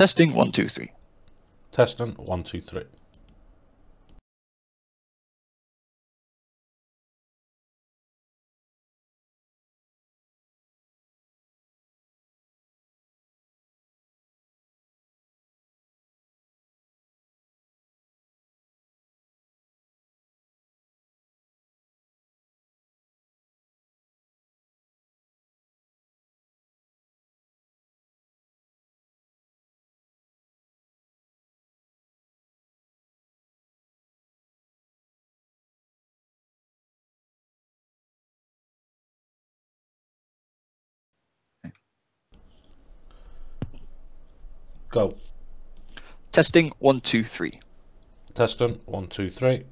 Testing 1 2 3. Testing 1 2 3. Go. Testing 1 2 3. Testing 1 2 3.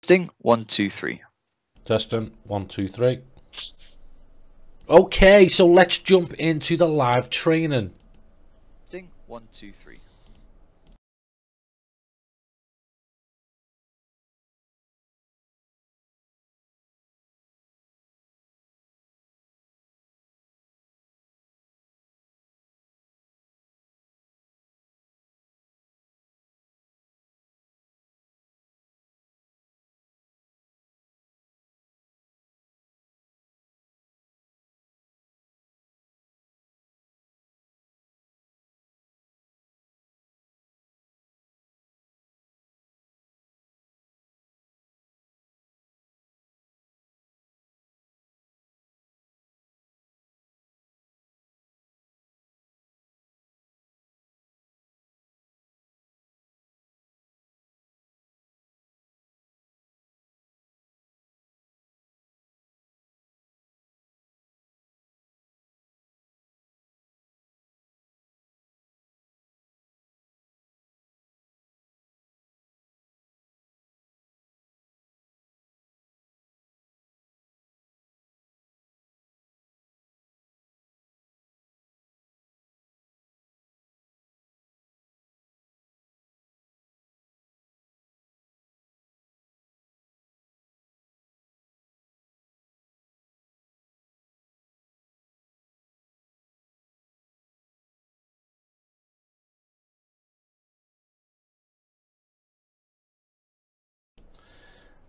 Testing 1 2 3. Testing 1 2 3. Okay, so let's jump into the live training. Testing 1 2 3.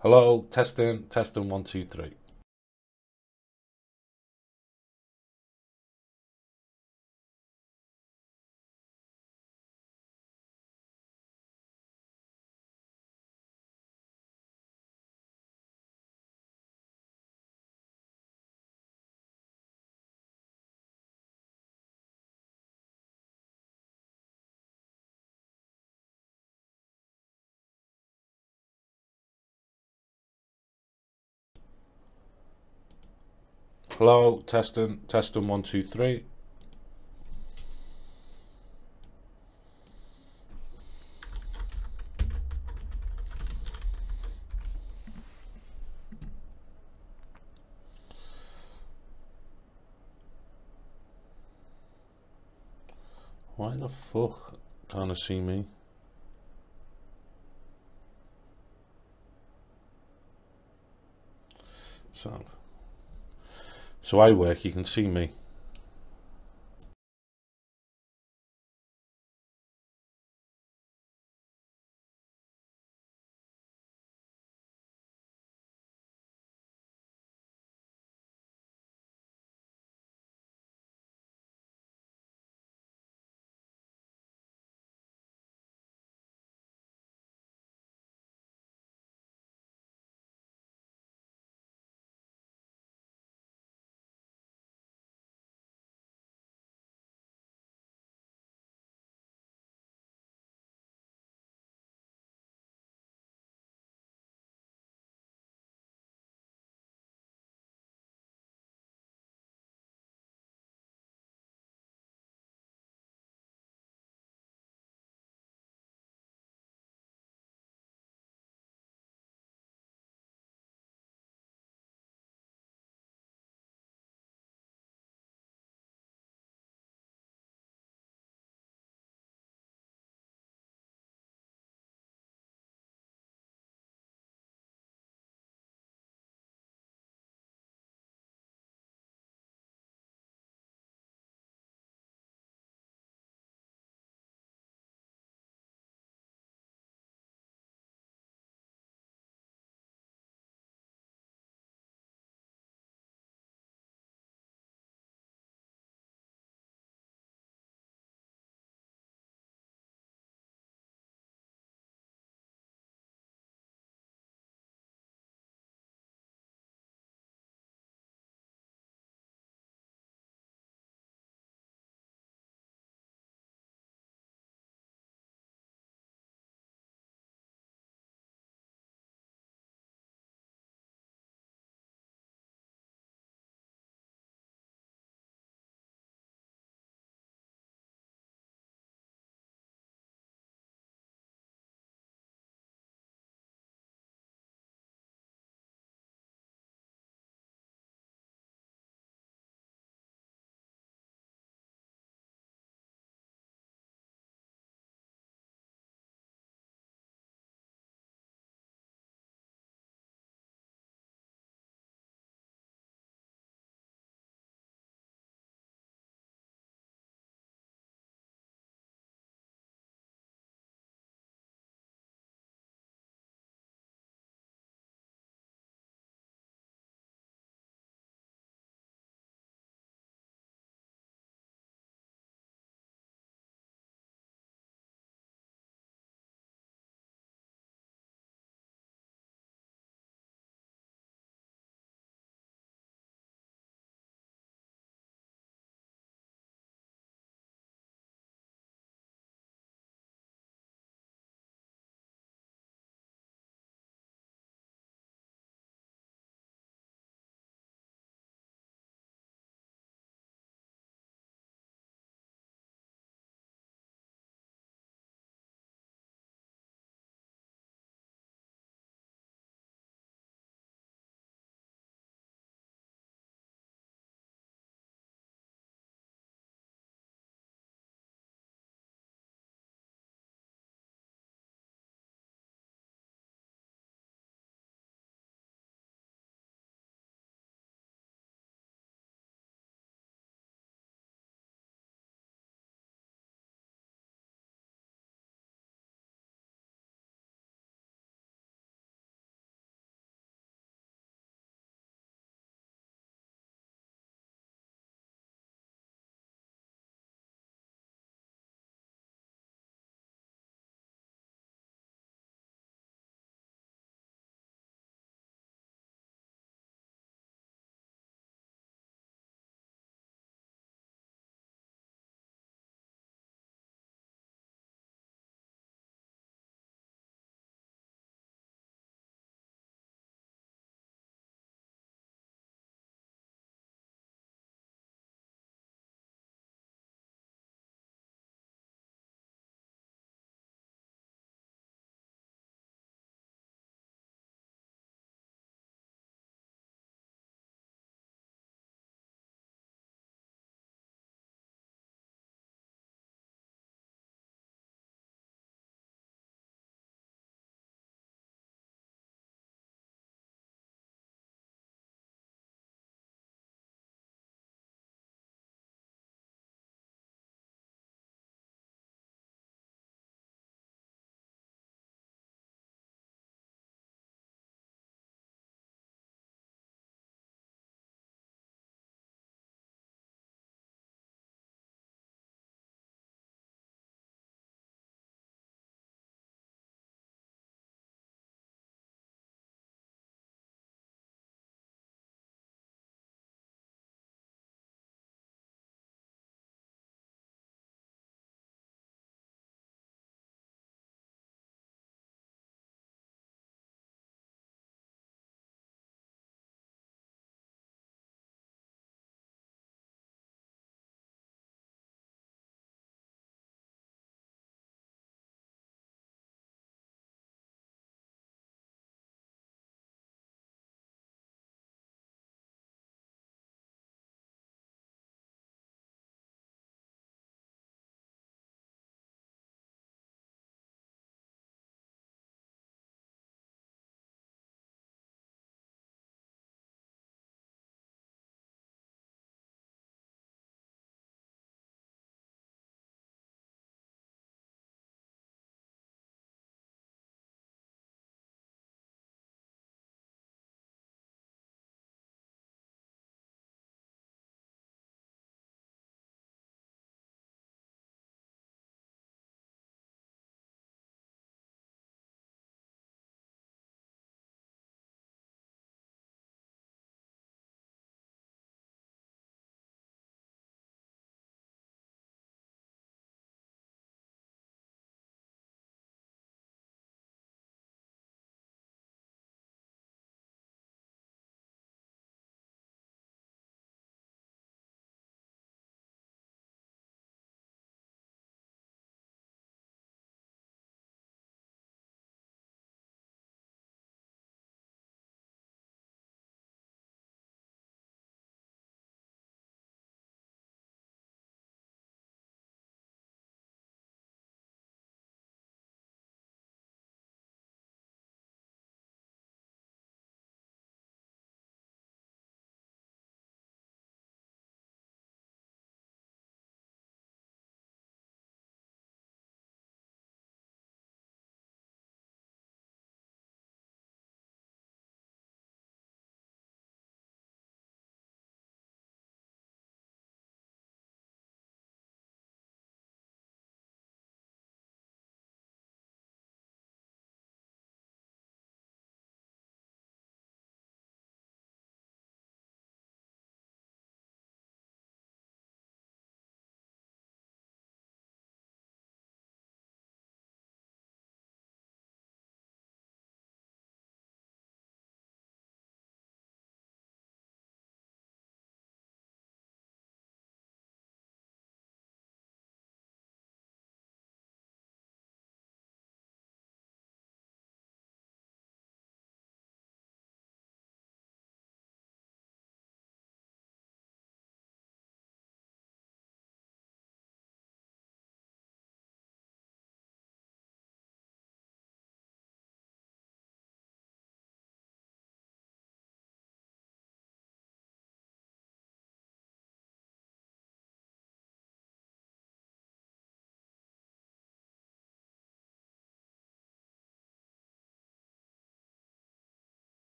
Hello, testing 1 2 3. Hello, testing 1 2 3. Why the fuck can't I see me? So I work, you can see me.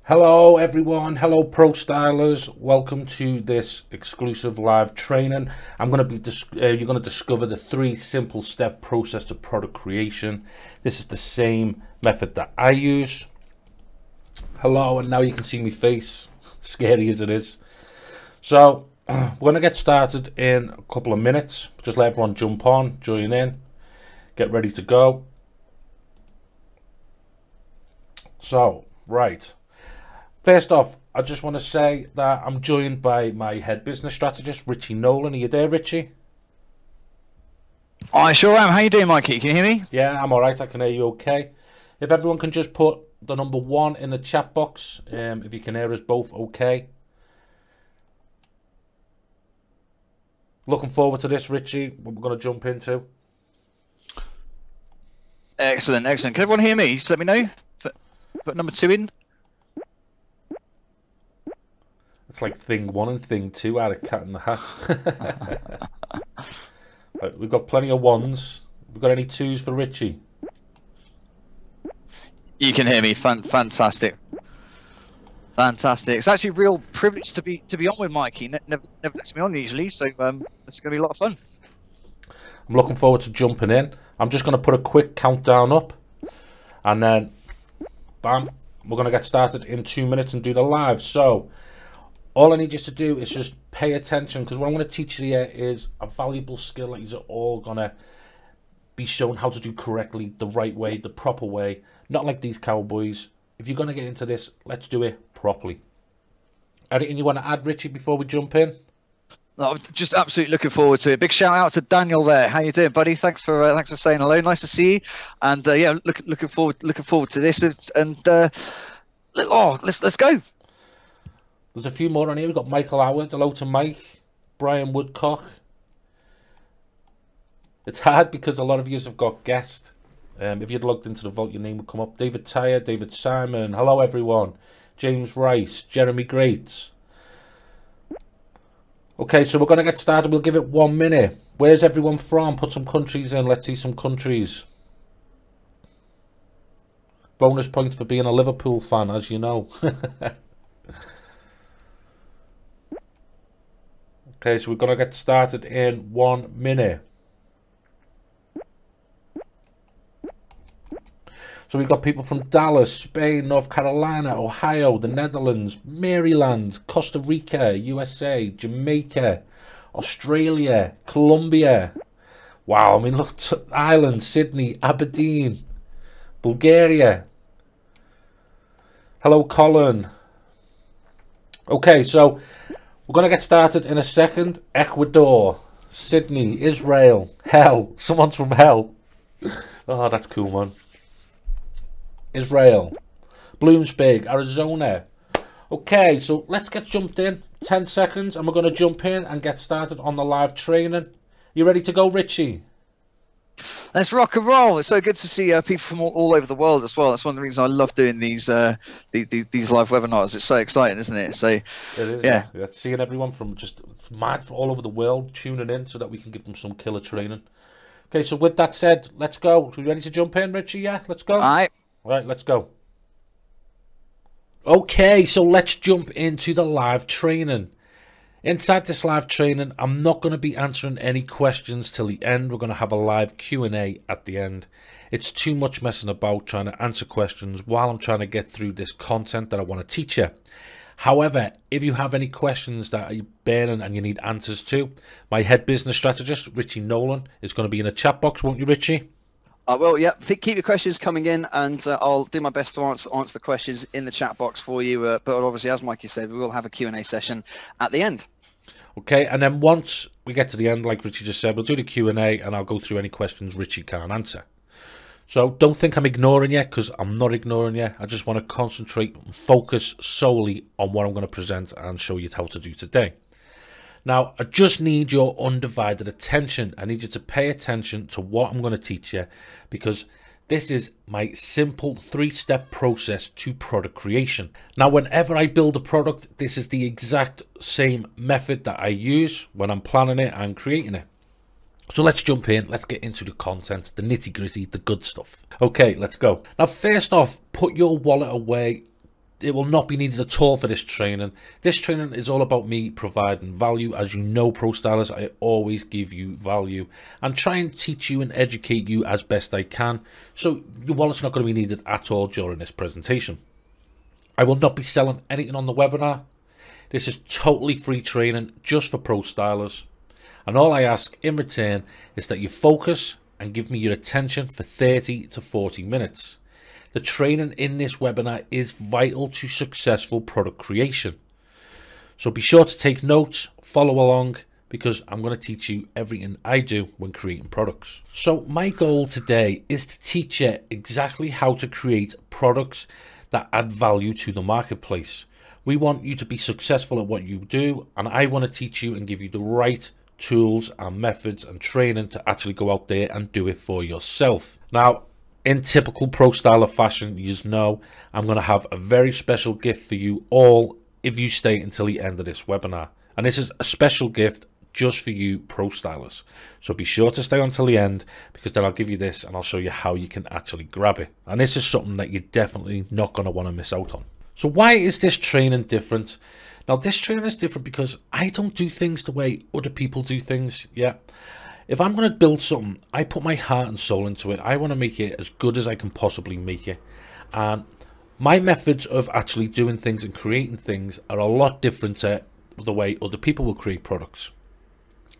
Hello everyone, hello ProStylers. Welcome to this exclusive live training. I'm going to be you're going to discover the 3 simple step process to product creation. This is the same method that I use. Hello, and now you can see my face, scary as it is. So we're going to get started in a couple of minutes. Just let everyone jump on, join in, get ready to go. So, right. First off, I just want to say that I'm joined by my head business strategist, Richie Nolan. Are you there, Richie? I sure am. How you doing, Mikey? Can you hear me? Yeah, I'm all right. I can hear you okay. If everyone can just put the number 1 in the chat box, if you can hear us both okay. Looking forward to this, Richie. What we're going to jump into. Excellent, excellent. Can everyone hear me? Just let me know. Put number 2 in. It's like thing 1 and thing 2 out of Cat in the Hat. Right, we've got plenty of 1s. We've got any 2s for Richie? You can hear me. Fantastic. Fantastic. It's actually a real privilege to be on with Mikey. Never lets me on usually, so it's going to be a lot of fun. I'm looking forward to jumping in. I'm just going to put a quick countdown up, and then bam, we're going to get started in 2 minutes and do the live. So all I need you to do is just pay attention, because what I'm going to teach you here is a valuable skill that you're all going to be shown how to do correctly, the right way, the proper way, not like these cowboys. If you're going to get into this, let's do it properly. Anything you want to add, Richie, before we jump in? No, I'm just absolutely looking forward to it. Big shout out to Daniel there. How you doing, buddy? Thanks for saying hello. Nice to see you. And yeah, looking forward to this. And let's go. There's a few more on here. We've got Michael Howard. Hello to Mike. Brian Woodcock. It's hard because a lot of you have got guests. If you'd logged into the vault, your name would come up. David Tyre, David Simon. Hello, everyone. James Rice. Jeremy Greats. Okay, so we're going to get started. We'll give it 1 minute. Where's everyone from? Put some countries in. Let's see some countries. Bonus points for being a Liverpool fan, as you know. Okay, so we're going to get started in 1 minute. So we've got people from Dallas, Spain, North Carolina, Ohio, the Netherlands, Maryland, Costa Rica, USA, Jamaica, Australia, Colombia. Wow, I mean, look, Ireland, Sydney, Aberdeen, Bulgaria. Hello, Colin. Okay, so we're going to get started in a second. Ecuador, Sydney, Israel, hell. Someone's from hell. Oh, that's cool, man. Israel, Bloomsburg, Arizona. Okay, so let's get jumped in. 10 seconds, and we're going to jump in and get started on the live training. You ready to go, Richie? Let's rock and roll. It's so good to see people from all over the world as well. That's one of the reasons I love doing these live webinars. It's so exciting, isn't it? So it is, yeah. Seeing everyone from just mad all over the world tuning in so that we can give them some killer training. Okay, so with that said, let's go. Are you ready to jump in, Richie? Yeah, let's go. All right, let's go. Okay, so let's jump into the live training. Inside this live training, I'm not going to be answering any questions till the end. We're going to have a live Q&A at the end. It's too much messing about trying to answer questions while I'm trying to get through this content that I want to teach you. However, if you have any questions that are burning and you need answers to, my head business strategist, Richie Nolan, is going to be in the chat box, won't you, Richie? Well, yeah, keep your questions coming in, and I'll do my best to answer the questions in the chat box for you. But obviously, as Mikey said, we will have a Q&A session at the end. Okay, and then once we get to the end, like Richie just said, we'll do the Q&A, and I'll go through any questions Richie can't answer. So don't think I'm ignoring you, because I'm not ignoring you. I just want to concentrate and focus solely on what I'm going to present and show you how to do today. Now, I just need your undivided attention. I need you to pay attention to what I'm going to teach you, because this is my simple 3-step process to product creation. Now, whenever I build a product, this is the exact same method that I use when I'm planning it and creating it. So let's jump in. Let's get into the content, the nitty gritty, the good stuff. Okay, let's go. Now, first off, put your wallet away. it will not be needed at all for this training. This training is all about me providing value. As you know, Pro Stylers, I always give you value and try and teach you and educate you as best I can. So your wallet's not going to be needed at all during this presentation. I will not be selling anything on the webinar. This is totally free training just for Pro Stylers. And all I ask in return is that you focus and give me your attention for 30 to 40 minutes. The training in this webinar is vital to successful product creation. So be sure to take notes, follow along, because I'm going to teach you everything I do when creating products. So my goal today is to teach you exactly how to create products that add value to the marketplace. We want you to be successful at what you do, and I want to teach you and give you the right tools and methods and training to actually go out there and do it for yourself. Now, in typical ProStyler fashion, you just know I'm going to have a very special gift for you all if you stay until the end of this webinar. And this is a special gift just for you ProStylers. So be sure to stay until the end, because then I'll give you this and I'll show you how you can actually grab it. And this is something that you're definitely not going to want to miss out on. So why is this training different? Now, this training is different because I don't do things the way other people do things. Yeah. If I'm going to build something, I put my heart and soul into it. I want to make it as good as I can possibly make it. And my methods of actually doing things and creating things are a lot different to the way other people will create products.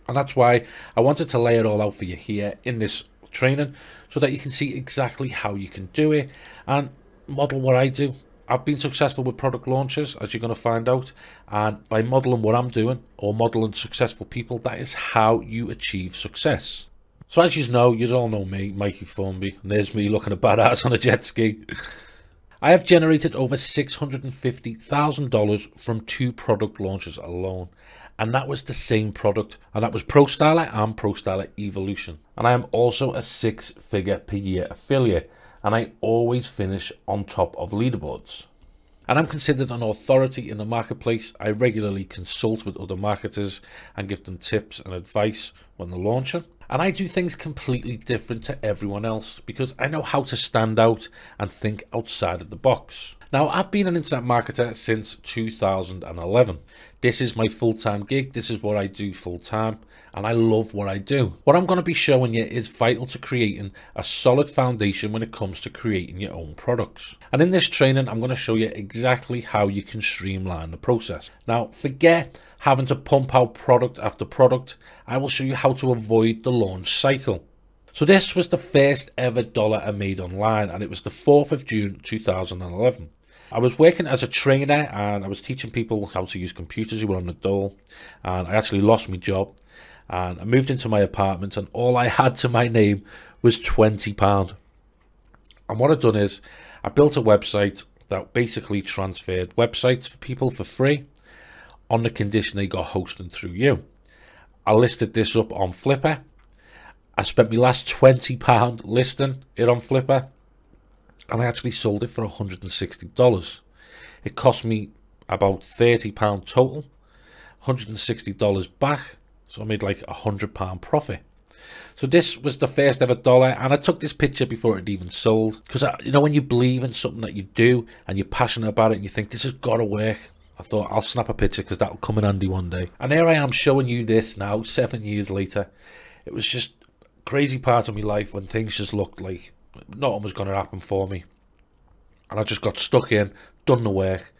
And that's why I wanted to lay it all out for you here in this training, so that you can see exactly how you can do it and model what I do. I've been successful with product launches, as you're going to find out, and by modeling what I'm doing or modeling successful people, that is how you achieve success. So as you know, you all know me, Mikey Formby, and there's me looking a badass on a jet ski. I have generated over $650,000 from 2 product launches alone, and that was the same product, and that was ProStyler and ProStyler Evolution. And I am also a 6-figure per year affiliate, and I always finish on top of leaderboards. And I'm considered an authority in the marketplace. I regularly consult with other marketers and give them tips and advice when they're launching. And I do things completely different to everyone else because I know how to stand out and think outside of the box. Now, I've been an internet marketer since 2011. This is my full-time gig. This is what I do full-time, and I love what I do. What I'm going to be showing you is vital to creating a solid foundation when it comes to creating your own products. And in this training, I'm going to show you exactly how you can streamline the process. Now, forget having to pump out product after product. I will show you how to avoid the launch cycle. So this was the first ever dollar I made online, and it was the 4th of June 2011. I was working as a trainer and I was teaching people how to use computers who were on the dole, and I actually lost my job and I moved into my apartment, and all I had to my name was £20. And what I've done is I built a website that basically transferred websites for people for free on the condition they got hosting through you. I listed this up on Flipper. I spent my last £20 listing it on Flipper, and I actually sold it for $160. It cost me about £30 total, $160 back, so I made like £100 profit. So this was the first ever dollar, and I took this picture before it even sold, because you know, when you believe in something that you do and you're passionate about it and you think this has got to work, I thought I'll snap a picture because that'll come in handy one day. And here I am showing you this now 7 years later. It was just a crazy part of my life when things just looked like nothing was going to happen for me, and I just got stuck in, done the work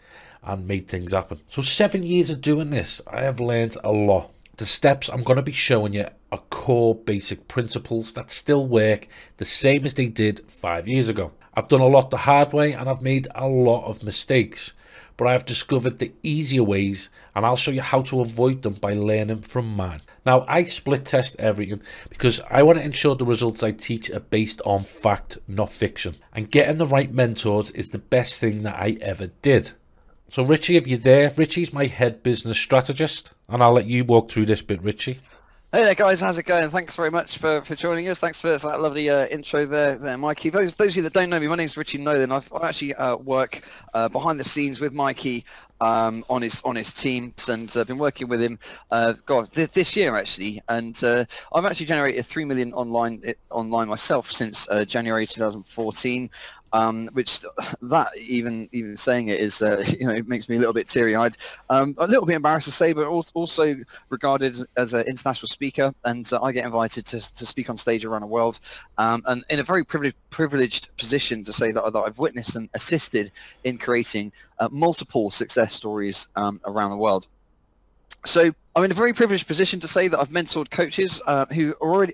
and made things happen. So 7 years of doing this, I have learned a lot. The steps I'm going to be showing you are core basic principles that still work the same as they did 5 years ago. I've done a lot the hard way and I've made a lot of mistakes, but I've discovered the easier ways, and I'll show you how to avoid them by learning from mine. Now, I split test everything because I want to ensure the results I teach are based on fact, not fiction. And getting the right mentors is the best thing that I ever did. So Richie, if you're there, Richie's my head business strategist, and I'll let you walk through this bit, Richie. Hey there guys, how's it going? Thanks very much for joining us. Thanks for that lovely intro there, Mikey. Those of you that don't know me, my name's Richie Nolan. I actually work behind the scenes with Mikey on his teams, and I've been working with him this year actually, and I've actually generated 3 million online myself since January 2014. Which that even saying it is it makes me a little bit teary-eyed, a little bit embarrassed to say, but also regarded as an international speaker, and I get invited to speak on stage around the world, and in a very privileged position to say that I've witnessed and assisted in creating multiple success stories around the world. So I'm in a very privileged position to say that I've mentored coaches who are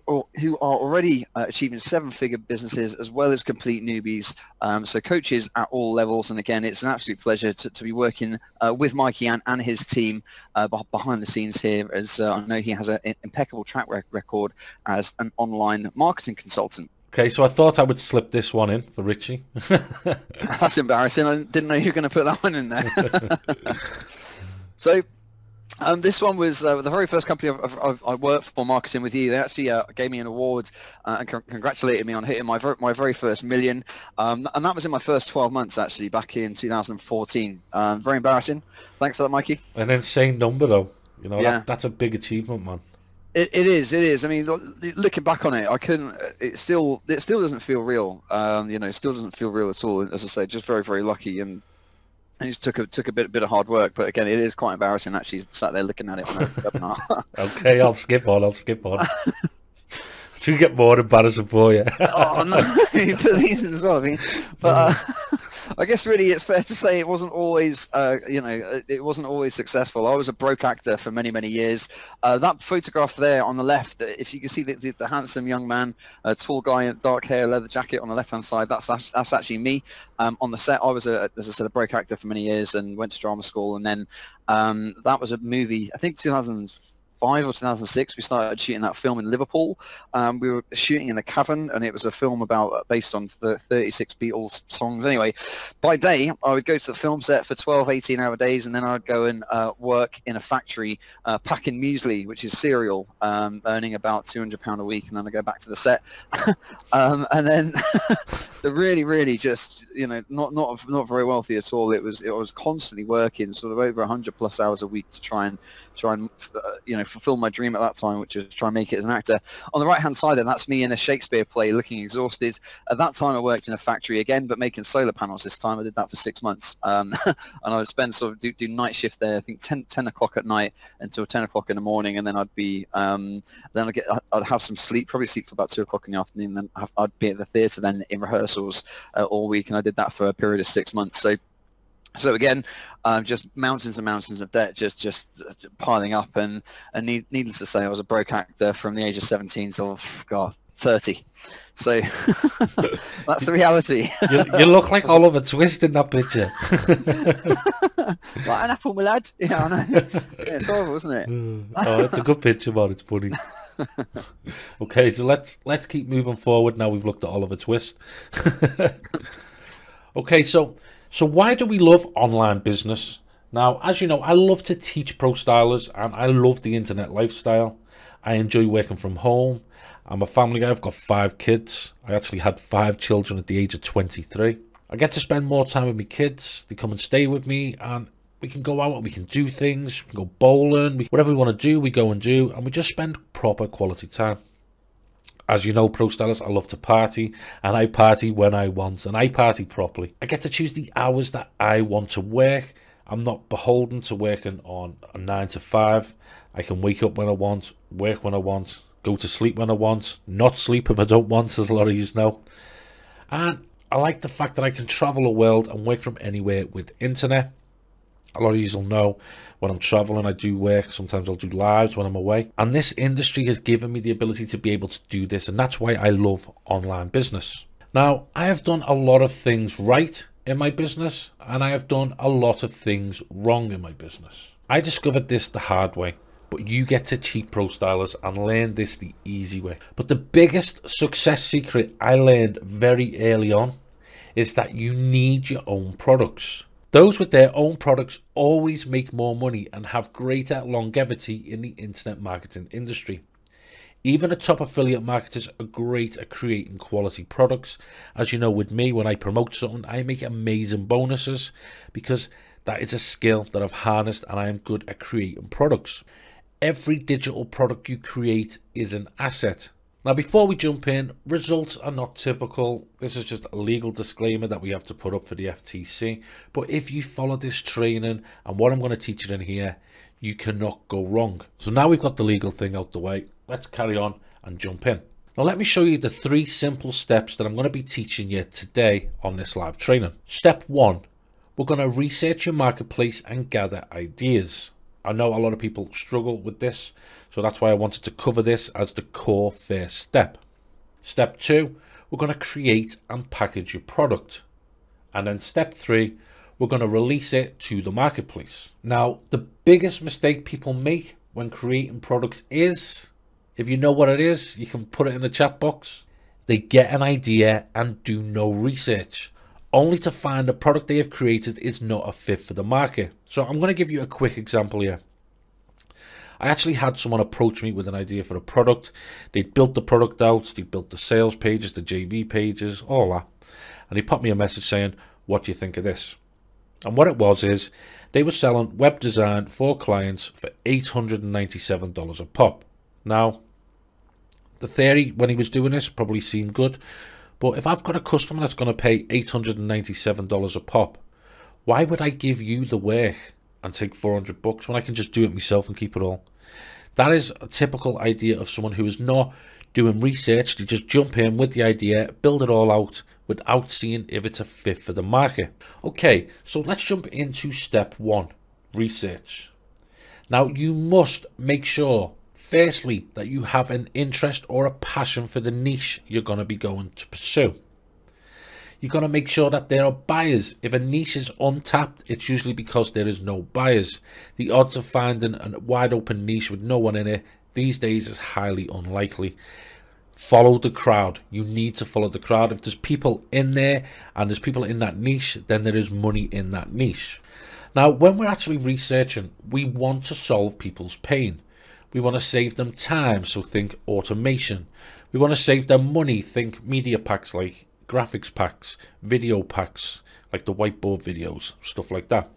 already achieving 7-figure businesses, as well as complete newbies. So coaches at all levels. And again, it's an absolute pleasure to be working with Mikey and his team behind the scenes here, as I know he has an impeccable track record as an online marketing consultant. Okay, so I thought I would slip this one in for Richie. That's embarrassing. I didn't know you were going to put that one in there. So this one was the very first company I worked for marketing with you. They actually gave me an award and congratulated me on hitting my very first million. And that was in my first 12 months, actually, back in 2014. Very embarrassing. Thanks for that, Mikey. An insane number, though. You know, yeah. That's a big achievement, man. It is. I mean, looking back on it, I couldn't. It still doesn't feel real. It still doesn't feel real at all. As I say, just very, very lucky, and it just took a bit of hard work. But again, it is quite embarrassing actually sat there looking at it on a webinar. Okay, I'll skip on. So you get more embarrassing for you. Oh no, you put these in as well. I mean, but I guess really it's fair to say it wasn't always, it wasn't always successful. I was a broke actor for many, many years. That photograph there on the left, if you can see the handsome young man, tall guy, dark hair, leather jacket on the left-hand side, that's actually me. On the set, I was, as I said, a broke actor for many years and went to drama school. And then that was a movie, I think 2005 or 2006, we started shooting that film in Liverpool. We were shooting in the Cavern, and it was a film based on the 36 Beatles songs. Anyway, by day, I would go to the film set for 12, 18-hour days, and then I'd go and work in a factory packing muesli, which is cereal, earning about £200 a week, and then I go back to the set. And then, so really, really just, not very wealthy at all. I was constantly working sort of over 100+ hours a week to try and fulfill my dream at that time, which was try and make it as an actor. On the right hand side, and that's me in a Shakespeare play looking exhausted. At that time I worked in a factory again, but making solar panels this time. I did that for 6 months, and I would spend do night shift there, I think 10 o'clock at night until 10 o'clock in the morning, and then I'd be I'd have some sleep, probably sleep for about 2 o'clock in the afternoon, then I'd be at the theatre then in rehearsals all week, and I did that for a period of 6 months. So again, just mountains and mountains of debt, just piling up, and needless to say, I was a broke actor from the age of 17 till 30. So that's the reality. You look like Oliver Twist in that picture. Like an apple, my lad. Yeah, I know. Yeah, it's horrible, isn't it? Oh, it's a good picture, man. It's funny. Okay, so let's keep moving forward. Now we've looked at Oliver Twist. Okay, so why do we love online business? Now, as you know, I love to teach ProStylers, and I love the internet lifestyle. I enjoy working from home. I'm a family guy. I've got 5 kids. I actually had 5 children at the age of 23. I get to spend more time with my kids. They come and stay with me, and we can go out and we can do things. We can go bowling. Whatever we want to do, we go and do, and we just spend proper quality time. As you know, ProStylers, I love to party, and I party when I want, and I party properly. I get to choose the hours that I want to work. I'm not beholden to working on a 9 to 5. I can wake up when I want, work when I want, go to sleep when I want, not sleep if I don't want, as a lot of you know. And I like the fact that I can travel the world and work from anywhere with internet. A lot of you will know when I'm traveling, I do work. Sometimes I'll do lives when I'm away. And this industry has given me the ability to be able to do this. And that's why I love online business. Now, I have done a lot of things right in my business, and I have done a lot of things wrong in my business. I discovered this the hard way, but you get to cheat ProStylers and learn this the easy way. But the biggest success secret I learned very early on is that you need your own products. Those with their own products always make more money and have greater longevity in the internet marketing industry. Even the top affiliate marketers are great at creating quality products. As you know, with me, when I promote something, I make amazing bonuses because That is a skill that I've harnessed, and I am good at creating products. Every digital product you create is an asset. Now, before we jump in, results are not typical. This is just a legal disclaimer that we have to put up for the FTC. But if you follow this training and what I'm going to teach you in here, you cannot go wrong. So now we've got the legal thing out the way, let's carry on and jump in. Now let me show you the 3 simple steps that I'm going to be teaching you today on this live training. Step 1, we're going to research your marketplace and gather ideas. I know a lot of people struggle with this, so that's why I wanted to cover this as the core first step. Step 2, we're going to create and package your product. And then step 3, we're going to release it to the marketplace. Now, the biggest mistake people make when creating products is, if you know what it is, you can put it in the chat box. They get an idea and do no research, only to find the product they have created is not a fit for the market. So I'm going to give you a quick example here. I actually had someone approach me with an idea for a product. They'd built the product out, they built the sales pages, the JV pages, all that. And he popped me a message saying, what do you think of this? And what it was is, they were selling web design for clients for $897 a pop. Now, the theory when he was doing this probably seemed good, but if I've got a customer that's going to pay $897 a pop, why would I give you the work and take $400 when I can just do it myself and keep it all? That is a typical idea of someone who is not doing research. They just jump in with the idea, build it all out without seeing if it's a fit for the market. Okay, so let's jump into step 1, research. Now, you must make sure, firstly, that you have an interest or a passion for the niche you're going to be going to pursue. You're going to make sure that there are buyers. If a niche is untapped, it's usually because there is no buyers. The odds of finding a wide open niche with no one in it these days is highly unlikely. Follow the crowd. You need to follow the crowd. If there's people in there and there's people in that niche, then there is money in that niche. Now, when we're actually researching, we want to solve people's pain. We want to save them time, so think automation. We want to save them money, think media packs like graphics packs, video packs like the whiteboard videos, stuff like that.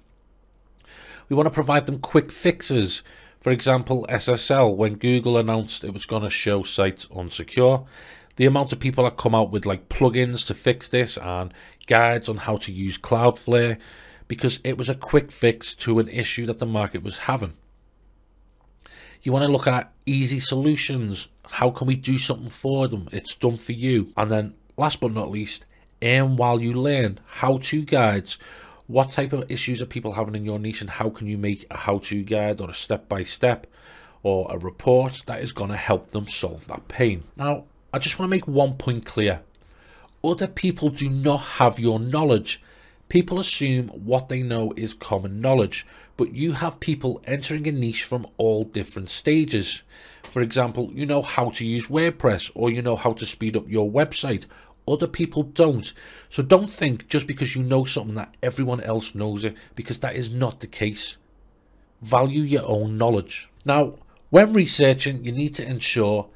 We want to provide them quick fixes. For example, SSL, when Google announced it was going to show sites unsecure, the amount of people that come out with like plugins to fix this and guides on how to use Cloudflare, because it was a quick fix to an issue that the market was having. You want to look at easy solutions. How can we do something for them? It's done for you. And then last but not least, earn while you learn. How-to guides. What type of issues are people having in your niche, and how can you make a how-to guide or a step-by-step or a report that is going to help them solve that pain? Now, I just want to make one point clear. Other people do not have your knowledge. People assume what they know is common knowledge, but you have people entering a niche from all different stages. For example, you know how to use WordPress, or you know how to speed up your website. Other people don't. So don't think just because you know something that everyone else knows it, because that is not the case. Value your own knowledge. Now, when researching, you need to ensure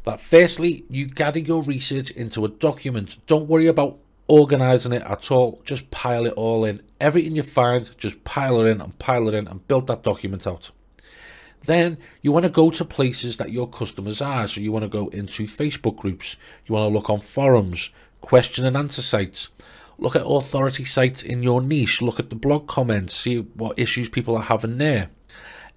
that firstly, you gather your research into a document. Don't worry about organizing it at all. Just pile it all in. Everything you find, just pile it in and build that document out. Then you want to go to places that your customers are. So you want to go into Facebook groups. You want to look on forums, question and answer sites. Look at authority sites in your niche. Look at the blog comments. See what issues people are having there.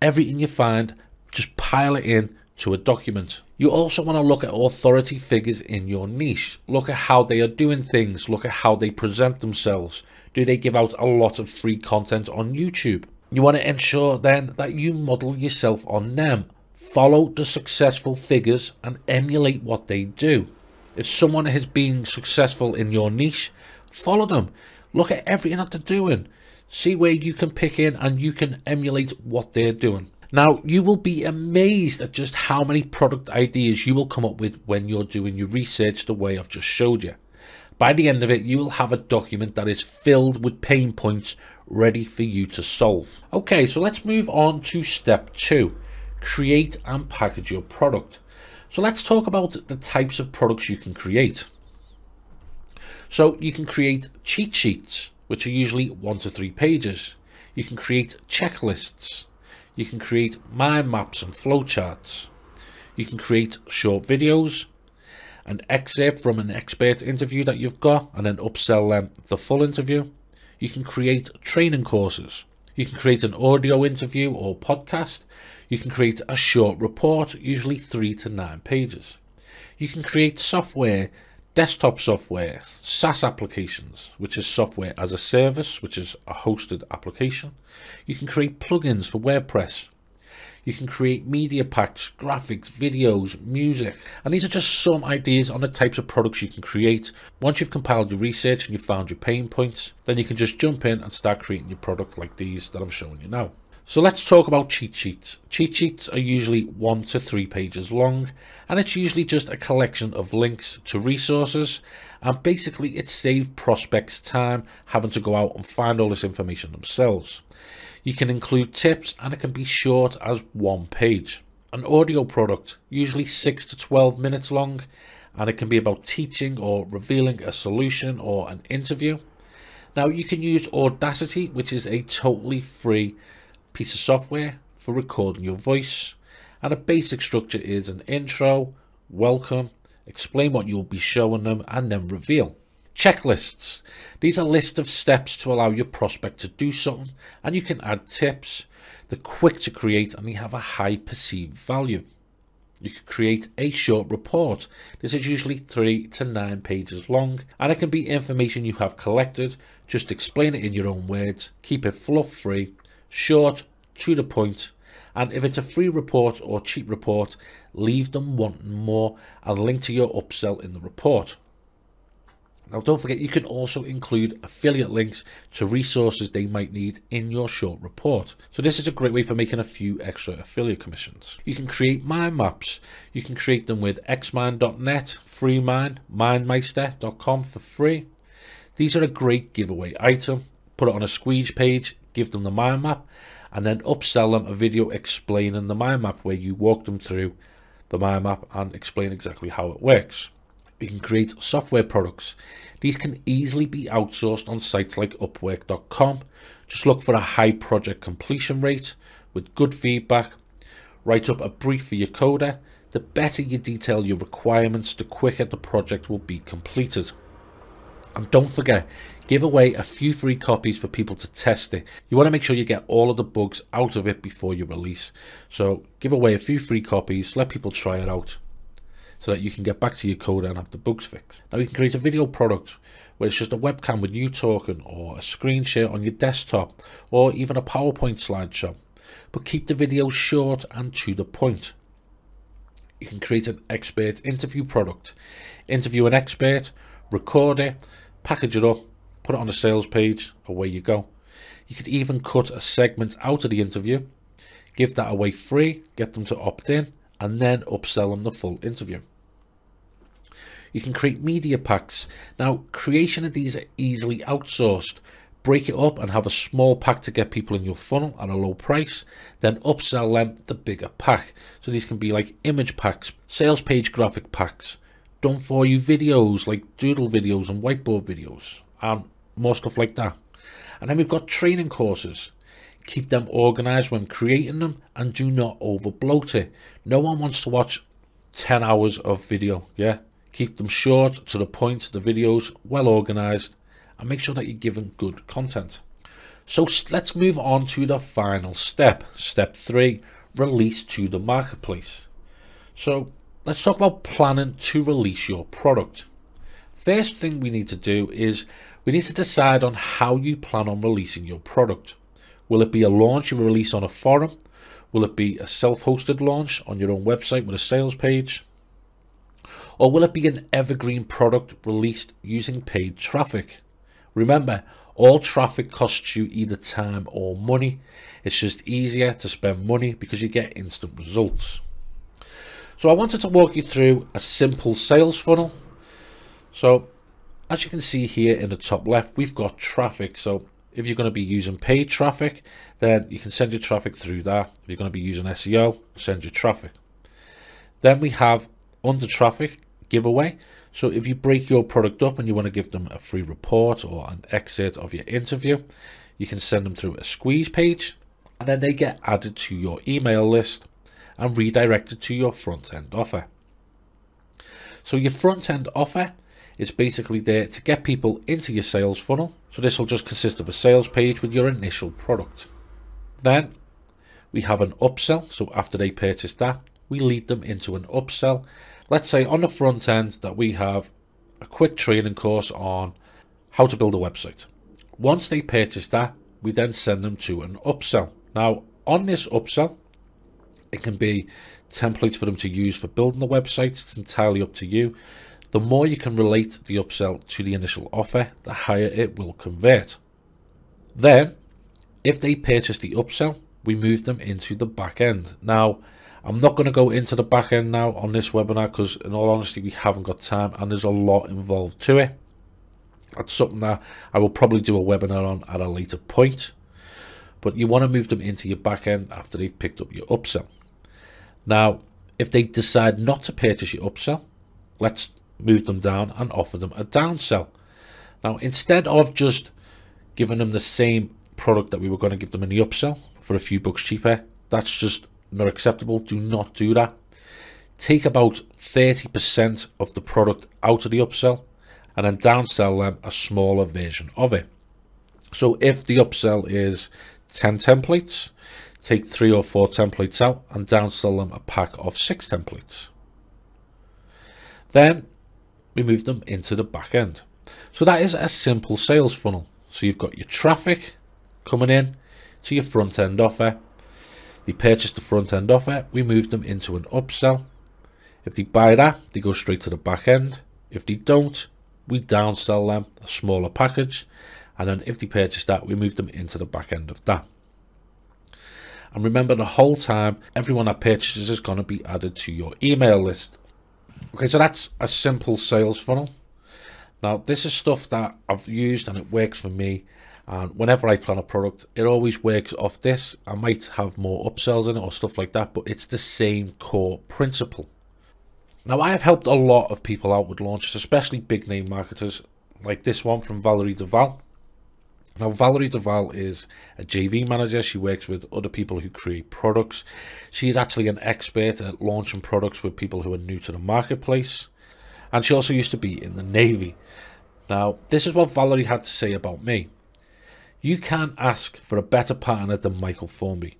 Everything you find, just pile it in to a document. You also want to look at authority figures in your niche. Look at how they are doing things. Look at how they present themselves. Do they give out a lot of free content on YouTube? You want to ensure then that you model yourself on them. Follow the successful figures and emulate what they do. If someone has been successful in your niche, follow them. Look at everything that they're doing. See where you can pick in and you can emulate what they're doing. Now, you will be amazed at just how many product ideas you will come up with when you're doing your research the way I've just showed you. By the end of it, you will have a document that is filled with pain points ready for you to solve. Okay, so let's move on to step 2. Create and package your product. So let's talk about the types of products you can create. So you can create cheat sheets, which are usually 1 to 3 pages. You can create checklists. You can create mind maps and flowcharts. You can create short videos, an excerpt from an expert interview that you've got, and then upsell them the full interview. You can create training courses. You can create an audio interview or podcast. You can create a short report, usually 3 to 9 pages. You can create software, desktop software, SaaS applications, which is software as a service, which is a hosted application. You can create plugins for WordPress. You can create media packs, graphics, videos, music, and these are just some ideas on the types of products you can create. Once you've compiled your research and you've found your pain points, then you can just jump in and start creating your product like these that I'm showing you now. So let's talk about cheat sheets. Cheat sheets are usually 1 to 3 pages long, and it's usually just a collection of links to resources, and basically it saves prospects time having to go out and find all this information themselves. You can include tips, and it can be short as 1 page. An audio product, usually 6 to 12 minutes long, and it can be about teaching or revealing a solution or an interview. Now you can use Audacity, which is a totally free piece of software for recording your voice, and a basic structure is an intro, welcome, explain what you'll be showing them, and then reveal. Checklists. These are lists of steps to allow your prospect to do something, and you can add tips. They're quick to create and they have a high perceived value. You can create a short report. This is usually 3 to 9 pages long, and it can be information you have collected. Just explain it in your own words, keep it fluff free, short, to the point, and if it's a free report or cheap report, leave them wanting more and link to your upsell in the report. Now don't forget, you can also include affiliate links to resources they might need in your short report. So this is a great way for making a few extra affiliate commissions. You can create mind maps. You can create them with xmind.net, FreeMind, mindmeister.com for free. These are a great giveaway item. Put it on a squeeze page, give them the mind map, and then upsell them a video explaining the mind map where you walk them through the mind map and explain exactly how it works. You can create software products. These can easily be outsourced on sites like upwork.com. Just look for a high project completion rate with good feedback. Write up a brief for your coder. The better you detail your requirements, the quicker the project will be completed. And don't forget, give away a few free copies for people to test it. You want to make sure you get all of the bugs out of it before you release. So give away a few free copies, let people try it out, so that you can get back to your code and have the bugs fixed. Now you can create a video product where it's just a webcam with you talking, or a screen share on your desktop, or even a PowerPoint slideshow. But keep the video short and to the point. You can create an expert interview product. Interview an expert, record it, package it up, put it on a sales page, away you go. You could even cut a segment out of the interview, give that away free, get them to opt in, and then upsell them the full interview. You can create media packs. Now, creation of these are easily outsourced. Break it up and have a small pack to get people in your funnel at a low price, then upsell them the bigger pack. So these can be like image packs, sales page graphic packs, done for you videos like doodle videos and whiteboard videos, and more stuff like that. And then we've got training courses. Keep them organized when creating them and do not over bloat it. No one wants to watch 10 hours of video. Yeah, keep them short, to the point, the videos well organized, and make sure that you're giving good content. So let's move on to the final step. Step 3, release to the marketplace. So let's talk about planning to release your product. First thing we need to do is we need to decide on how you plan on releasing your product. Will it be a launch you release on a forum? Will it be a self-hosted launch on your own website with a sales page? Or will it be an evergreen product released using paid traffic? Remember, all traffic costs you either time or money. It's just easier to spend money because you get instant results. So I wanted to walk you through a simple sales funnel. So as you can see here in the top left, we've got traffic. So if you're going to be using paid traffic, then you can send your traffic through that. If you're going to be using SEO, send your traffic. Then we have under traffic, giveaway. So if you break your product up and you want to give them a free report or an excerpt of your interview, You can send them through a squeeze page, and then they get added to your email list and redirected to your front-end offer. So your front-end offer is basically there to get people into your sales funnel. So this will just consist of a sales page with your initial product. Then we have an upsell. So after they purchase that, we lead them into an upsell. Let's say on the front end that we have a quick training course on how to build a website. Once they purchase that, we then send them to an upsell. Now on this upsell, it can be templates for them to use for building the website. It's entirely up to you. The more you can relate the upsell to the initial offer, the higher it will convert. Then, if they purchase the upsell, we move them into the back end. Now, I'm not going to go into the back end now on this webinar because, in all honesty, we haven't got time and there's a lot involved to it. That's something that I will probably do a webinar on at a later point. But you want to move them into your back end after they've picked up your upsell. Now, if they decide not to purchase your upsell, let's move them down and offer them a downsell. Now, instead of just giving them the same product that we were going to give them in the upsell for a few bucks cheaper, that's just not acceptable. Do not do that. Take about 30% of the product out of the upsell and then downsell them a smaller version of it. So if the upsell is 10 templates, take 3 or 4 templates out and downsell them a pack of 6 templates. Then we move them into the back end. So that is a simple sales funnel. So you've got your traffic coming in to your front end offer. They purchase the front end offer, we move them into an upsell. If they buy that, they go straight to the back end. If they don't, we downsell them a smaller package. And then if they purchase that, we move them into the back end of that. And remember, the whole time, everyone that purchases is going to be added to your email list. Okay, so that's a simple sales funnel. Now, this is stuff that I've used and it works for me. And whenever I plan a product, it always works off this. I might have more upsells in it or stuff like that, but it's the same core principle. Now, I have helped a lot of people out with launches, especially big name marketers like this one from Valerie Duval. Now, Valerie Duval is a JV manager. She works with other people who create products. She is actually an expert at launching products with people who are new to the marketplace. And she also used to be in the Navy. Now, this is what Valerie had to say about me. You can't ask for a better partner than Michael Formby.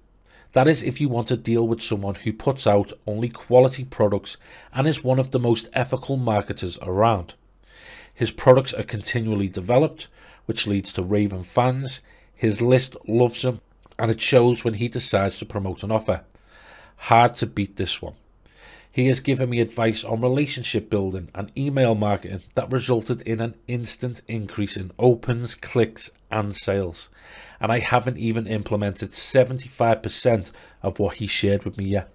That is if you want to deal with someone who puts out only quality products and is one of the most ethical marketers around. His products are continually developed, which leads to raving fans. His list loves him, and it shows when he decides to promote an offer. Hard to beat this one. He has given me advice on relationship building and email marketing that resulted in an instant increase in opens, clicks, and sales. And I haven't even implemented 75% of what he shared with me yet.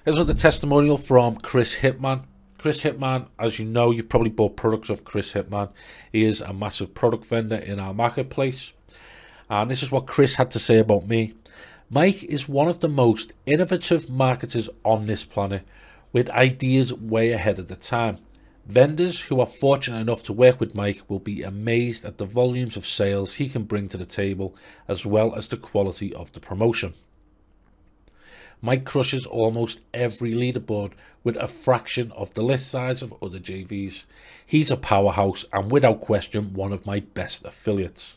Here's another testimonial from Chris Hitman. Chris Hitman, as you know, you've probably bought products of Chris Hitman. He is a massive product vendor in our marketplace. And this is what Chris had to say about me. Mike is one of the most innovative marketers on this planet, with ideas way ahead of the time. Vendors who are fortunate enough to work with Mike will be amazed at the volumes of sales he can bring to the table, as well as the quality of the promotion. Mike crushes almost every leaderboard with a fraction of the list size of other JVs. He's a powerhouse and without question one of my best affiliates.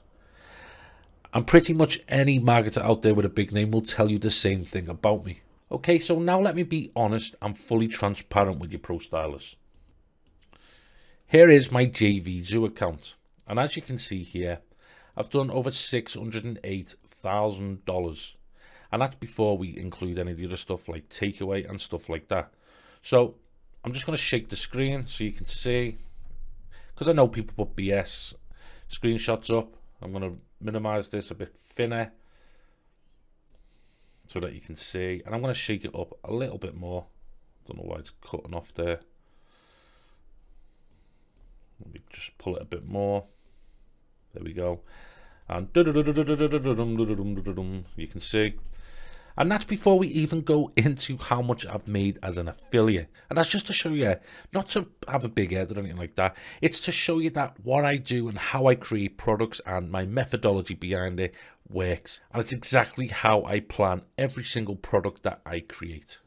And pretty much any marketer out there with a big name will tell you the same thing about me. Okay, so now let me be honest and fully transparent with you ProStylers. Here is my JV Zoo account. And as you can see here, I've done over $608,000. And that's before we include any of the other stuff like takeaway and stuff like that. So I'm just going to shake the screen so you can see, because I know people put BS screenshots up. I'm going to minimize this a bit thinner so that you can see. And I'm going to shake it up a little bit more. Don't know why it's cutting off there. Let me just pull it a bit more. There we go. And you can see. And that's before we even go into how much I've made as an affiliate. And that's just to show you, not to have a big head or anything like that. It's to show you that what I do and how I create products and my methodology behind it works. And it's exactly how I plan every single product that I create.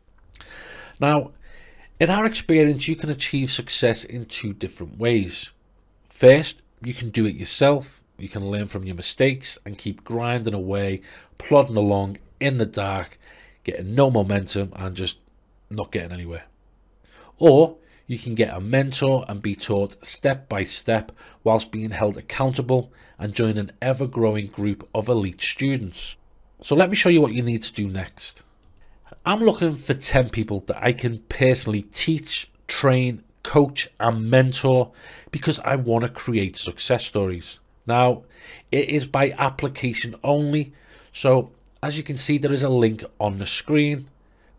Now, in our experience, you can achieve success in 2 different ways. First, you can do it yourself. You can learn from your mistakes and keep grinding away, plodding along in the dark, getting no momentum and just not getting anywhere. Or you can get a mentor and be taught step by step whilst being held accountable and join an ever-growing group of elite students. So let me show you what you need to do next. I'm looking for 10 people that I can personally teach, train, coach and mentor because I want to create success stories. Now, it is by application only, so as you can see, there is a link on the screen,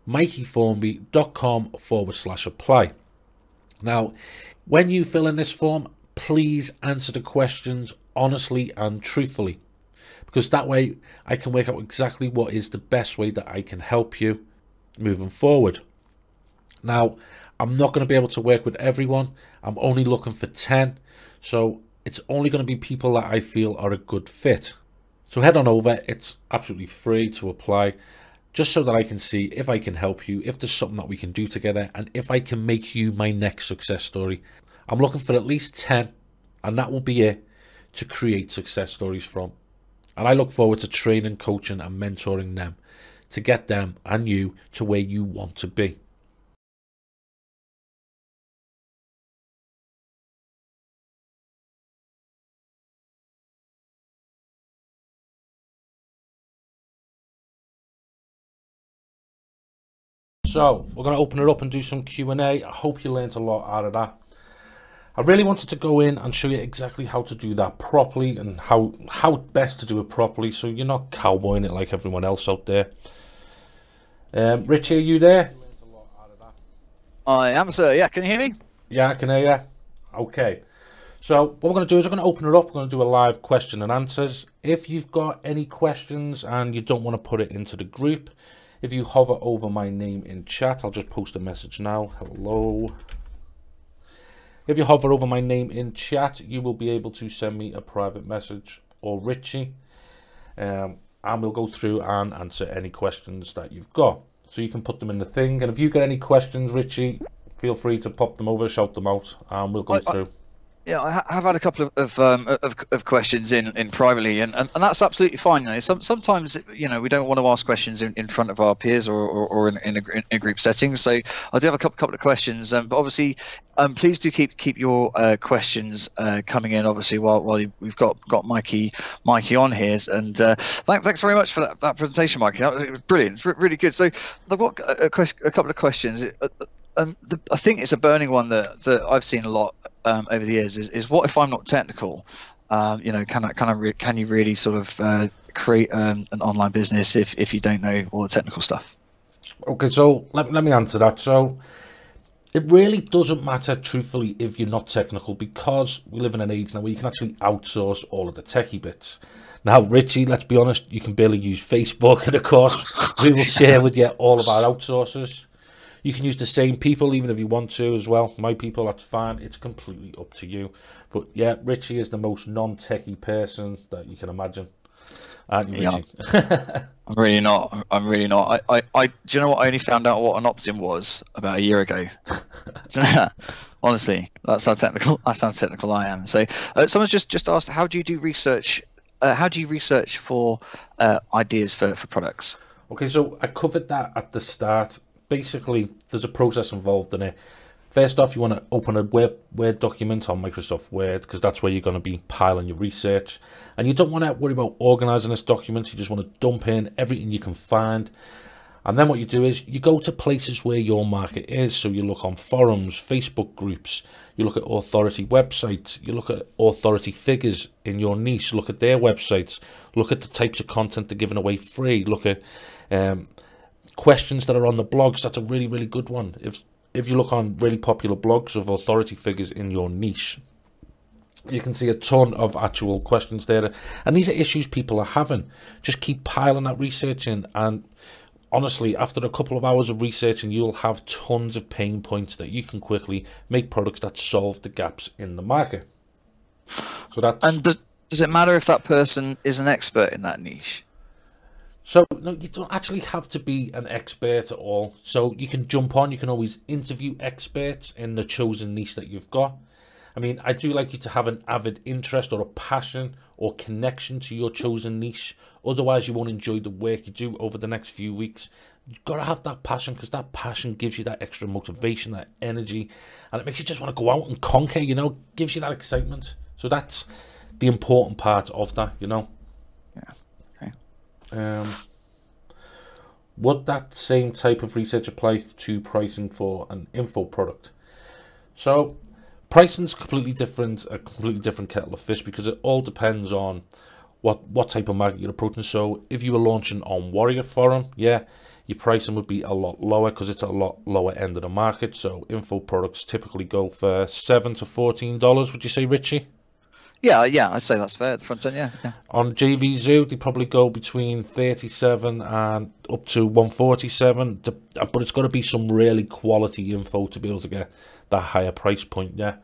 mikeyformby.com/apply. Now, when you fill in this form, please answer the questions honestly and truthfully, because that way I can work out exactly what is the best way that I can help you moving forward. Now, I'm not going to be able to work with everyone. I'm only looking for 10, so it's only going to be people that I feel are a good fit. So head on over, it's absolutely free to apply, just so that I can see if I can help you, if there's something that we can do together, and if I can make you my next success story. I'm looking for at least 10, and that will be it to create success stories from. And I look forward to training, coaching and mentoring them to get them and you to where you want to be. So we're going to open it up and do some Q&A. I hope you learned a lot out of that. I really wanted to go in and show you exactly how to do that properly and how best to do it properly, so you're not cowboying it like everyone else out there. Richie, are you there? I am, sir. Yeah, can you hear me? Yeah, I can hear you. Okay. So what we're going to do is we're going to open it up. We're going to do a live question and answers. If you've got any questions and you don't want to put it into the group, if you hover over my name in chat, I'll just post a message now. Hello. If you hover over my name in chat, you will be able to send me a private message or Richie, and we'll go through and answer any questions that you've got. So you can put them in the thing, and if you get any questions, Richie, feel free to pop them over, shout them out, and we'll go through. Yeah, I have had a couple of questions in privately, and that's absolutely fine. You know, sometimes we don't want to ask questions in front of our peers or in a group setting. So I do have a couple of questions, but obviously, please do keep your questions coming in. Obviously, while we've got Mikey on here, and thanks very much for that presentation, Mikey. That was brilliant, really good. So I've got a couple of questions. I think it's a burning one that I've seen a lot over the years is what if I'm not technical? Can you really sort of create an online business if you don't know all the technical stuff? Okay, so let me answer that. So it really doesn't matter, truthfully, if you're not technical, because we live in an age now where you can actually outsource all of the techie bits. Now, Richie, let's be honest, you can barely use Facebook, and of course we will share with you all of our outsourcers. You can use the same people even if you want to as well. My people, that's fine. It's completely up to you. But yeah, Richie is the most non-techie person that you can imagine. Aren't you, Richie? Yeah. I'm really not. I do you know what? I only found out what an opt-in was about a year ago. Honestly, that's how technical I am. So someone's just asked, how do you do research? How do you research for ideas for products? Okay, so I covered that at the start. Basically, there's a process involved in it. First off, you want to open a Word document on Microsoft Word, because that's where you're going to be piling your research. And you don't want to worry about organizing this document. You just want to dump in everything you can find. And then what you do is you go to places where your market is. So you look on forums, Facebook groups, you look at authority websites, you look at authority figures in your niche, look at their websites, look at the types of content they're giving away free, look at questions that are on the blogs. That's a really, really good one. If you look on really popular blogs of authority figures in your niche, you can see a ton of actual questions there. And these are issues people are having. Just keep piling that research in. And honestly, after a couple of hours of researching, you'll have tons of pain points that you can quickly make products that solve the gaps in the market. So that's... Does it matter if that person is an expert in that niche? So no, you don't actually have to be an expert at all. So you can jump on, you can always interview experts in the chosen niche that you've got. I mean, I do like you to have an avid interest or a passion or connection to your chosen niche. Otherwise, you won't enjoy the work you do over the next few weeks. You've got to have that passion, because that passion gives you that extra motivation, that energy, and it makes you just want to go out and conquer, you know, gives you that excitement. So that's the important part of that, you know. Yeah. Okay. Would that same type of research apply to pricing for an info product? So pricing's completely different, a completely different kettle of fish, because it all depends on what type of market you're approaching. So if you were launching on Warrior Forum, yeah, your pricing would be a lot lower because it's a lot lower end of the market. So info products typically go for $7 to $14. Would you say, Richie? Yeah, I'd say that's fair at the front end, yeah. On JV Zoo, they probably go between 37 and up to 147, but it's got to be some really quality info to be able to get that higher price point, yeah.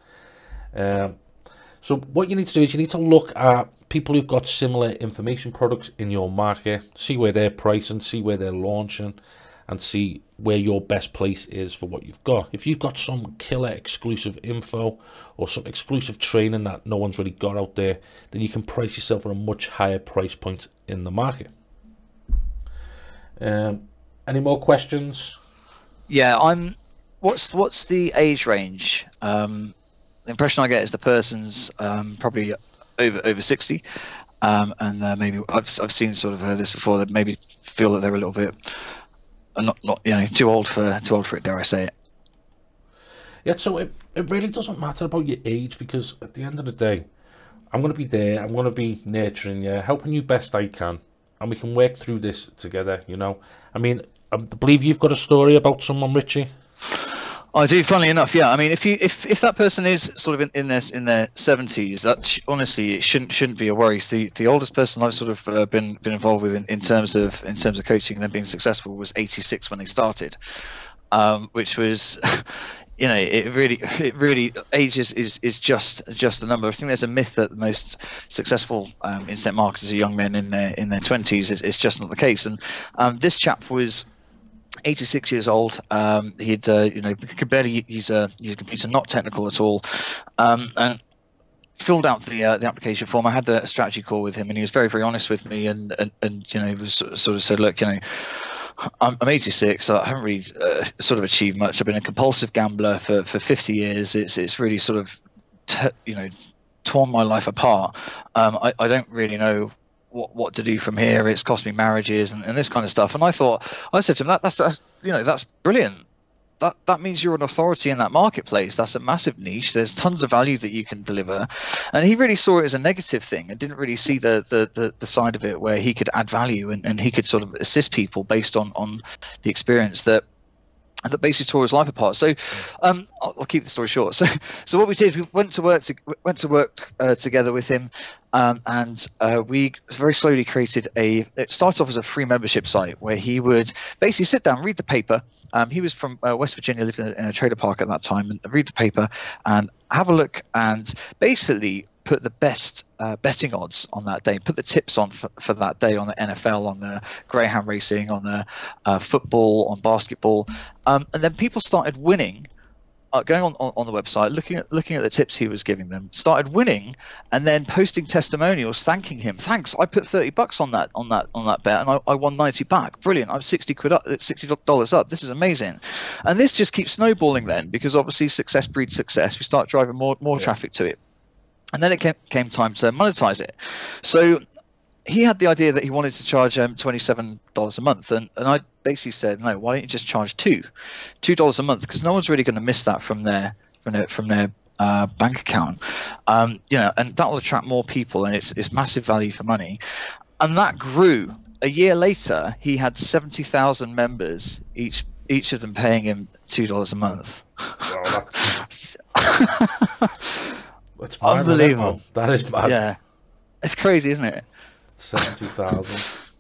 So what you need to do is you need to look at people who've got similar information products in your market, see where they're pricing, see where they're launching, and see where your best place is for what you've got. If you've got some killer exclusive info or some exclusive training that no one's really got out there, then you can price yourself at a much higher price point in the market. Any more questions? Yeah, what's the age range? The impression I get is the person's probably over 60, and maybe I've seen sort of this before, that maybe feel that they're a little bit not too old for it, dare I say it. Yeah, so it really doesn't matter about your age, because at the end of the day, I'm going to be there, I'm going to be nurturing you, helping you best I can, and we can work through this together, you know. I mean, I believe you've got a story about someone, Richie. I do, funnily enough, yeah. I mean, if that person is sort of in their 70s, that honestly, it shouldn't be a worry. The oldest person I've sort of been involved with in terms of coaching and them being successful was 86 when they started, which was, you know, it really age is just a number. I think there's a myth that the most successful internet marketers are young men in their 20s. It's just not the case. And this chap was 86 years old. He'd could barely use a computer, not technical at all, and filled out the application form. I had a strategy call with him, and he was very, very honest with me, and you know, he was sort of said, look, you know, I'm 86, so I haven't really sort of achieved much. I've been a compulsive gambler for 50 years. It's really sort of torn my life apart. I don't really know what to do from here. It's cost me marriages and this kind of stuff. And I said to him, that's brilliant. That means you're an authority in that marketplace. That's a massive niche. There's tons of value that you can deliver. And he really saw it as a negative thing and didn't really see the side of it where he could add value and he could sort of assist people based on the experience that basically tore his life apart. So I'll keep the story short. So what we did, we went to work together with him, and we very slowly created it started off as a free membership site where he would basically sit down, read the paper. He was from West Virginia, lived in a trailer park at that time, and read the paper and have a look and basically put the best betting odds on that day, put the tips on for that day on the NFL, on the greyhound racing, on the football, on basketball, and then people started winning, going on the website, looking at the tips he was giving them, started winning, and then posting testimonials thanking him. Thanks, I put $30 on that bet, and I won 90 back. Brilliant! I'm $60 up. This is amazing, and this just keeps snowballing then, because obviously success breeds success. We start driving more traffic to it. And then it came time to monetize it. So he had the idea that he wanted to charge $27 a month, and I basically said, no, why don't you just charge $2 a month, because no one's really going to miss that from their bank account, and that will attract more people, and it's massive value for money. And that grew. A year later, he had 70,000 members, each of them paying him $2 a month. Wow, that's unbelievable. That is mad. Yeah, it's crazy, isn't it? 70,000.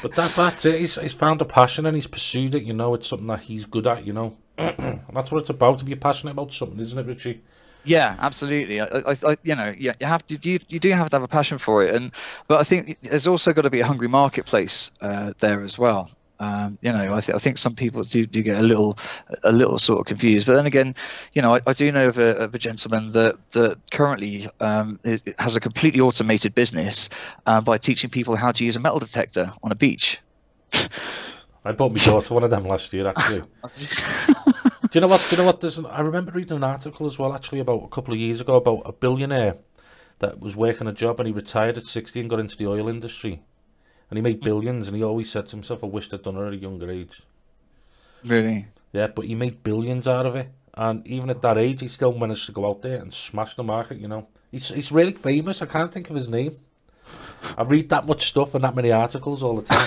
But that's it. He's found a passion and he's pursued it. You know, it's something that he's good at. You know, and that's what it's about. To be passionate about something, isn't it, Richie? Yeah, absolutely. You know, yeah, you do have to have a passion for it, but I think there's also got to be a hungry marketplace there as well. You know, I think some people do get a little sort of confused. But then again, you know, I do know of a gentleman that currently has a completely automated business by teaching people how to use a metal detector on a beach. I bought my daughter one of them last year, actually. Do you know what? I remember reading an article as well, actually, about a couple of years ago, about a billionaire that was working a job and he retired at 60 and got into the oil industry. And he made billions, and he always said to himself, I wished I'd done it at a younger age. Really? Yeah, but he made billions out of it. And even at that age, he still managed to go out there and smash the market, you know. He's really famous. I can't think of his name. I read that much stuff and that many articles all the time.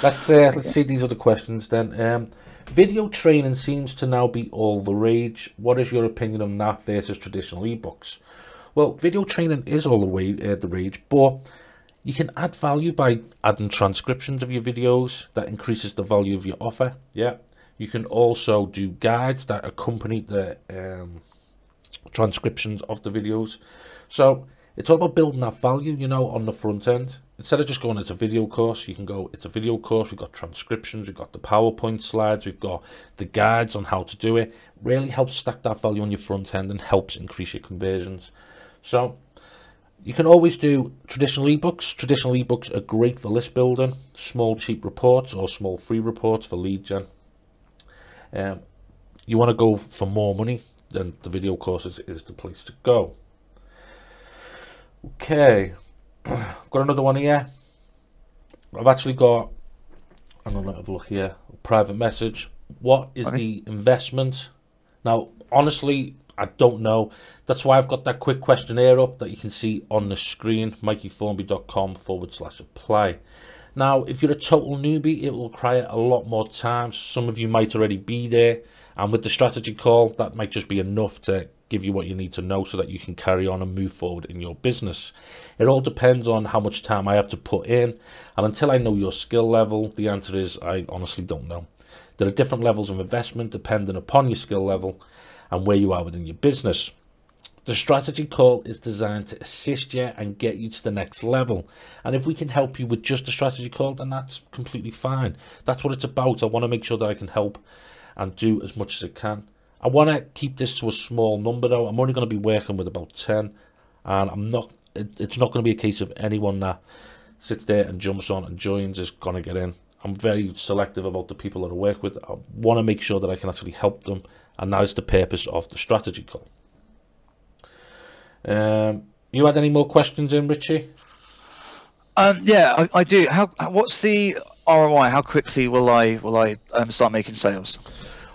Let's see these other questions then. Video training seems to now be all the rage. What is your opinion on that versus traditional ebooks? Well, video training is all the rage, but you can add value by adding transcriptions of your videos. That increases the value of your offer. Yeah, you can also do guides that accompany the transcriptions of the videos. So it's all about building that value, you know, on the front end. Instead of just going, it's a video course, you can go, it's a video course, we've got transcriptions, we've got the PowerPoint slides, we've got the guides on how to do it. Really helps stack that value on your front end and helps increase your conversions. So you can always do traditional ebooks. Traditional ebooks are great for list building, small cheap reports or small free reports for lead gen. You want to go for more money, then the video courses is the place to go. Okay, I've got another one here. I've actually got, I'm gonna have a look here, a private message. What is the investment? Now, honestly, I don't know. That's why I've got that quick questionnaire up that you can see on the screen, mikeyformby.com/apply. Now, if you're a total newbie, it will require a lot more time. Some of you might already be there, and with the strategy call, that might just be enough to give you what you need to know so that you can carry on and move forward in your business. It all depends on how much time I have to put in, and until I know your skill level, the answer is I honestly don't know. There are different levels of investment depending upon your skill level and where you are within your business. The strategy call is designed to assist you and get you to the next level. And if we can help you with just the strategy call, then that's completely fine. That's what it's about. I want to make sure that I can help and do as much as I can. I want to keep this to a small number though. I'm only going to be working with about 10, and it's not going to be a case of anyone that sits there and jumps on and joins is going to get in. I'm very selective about the people that I work with. I want to make sure that I can actually help them, and that is the purpose of the strategy call. You had any more questions in, Richie? Yeah, I do. What's the ROI? How quickly will I start making sales?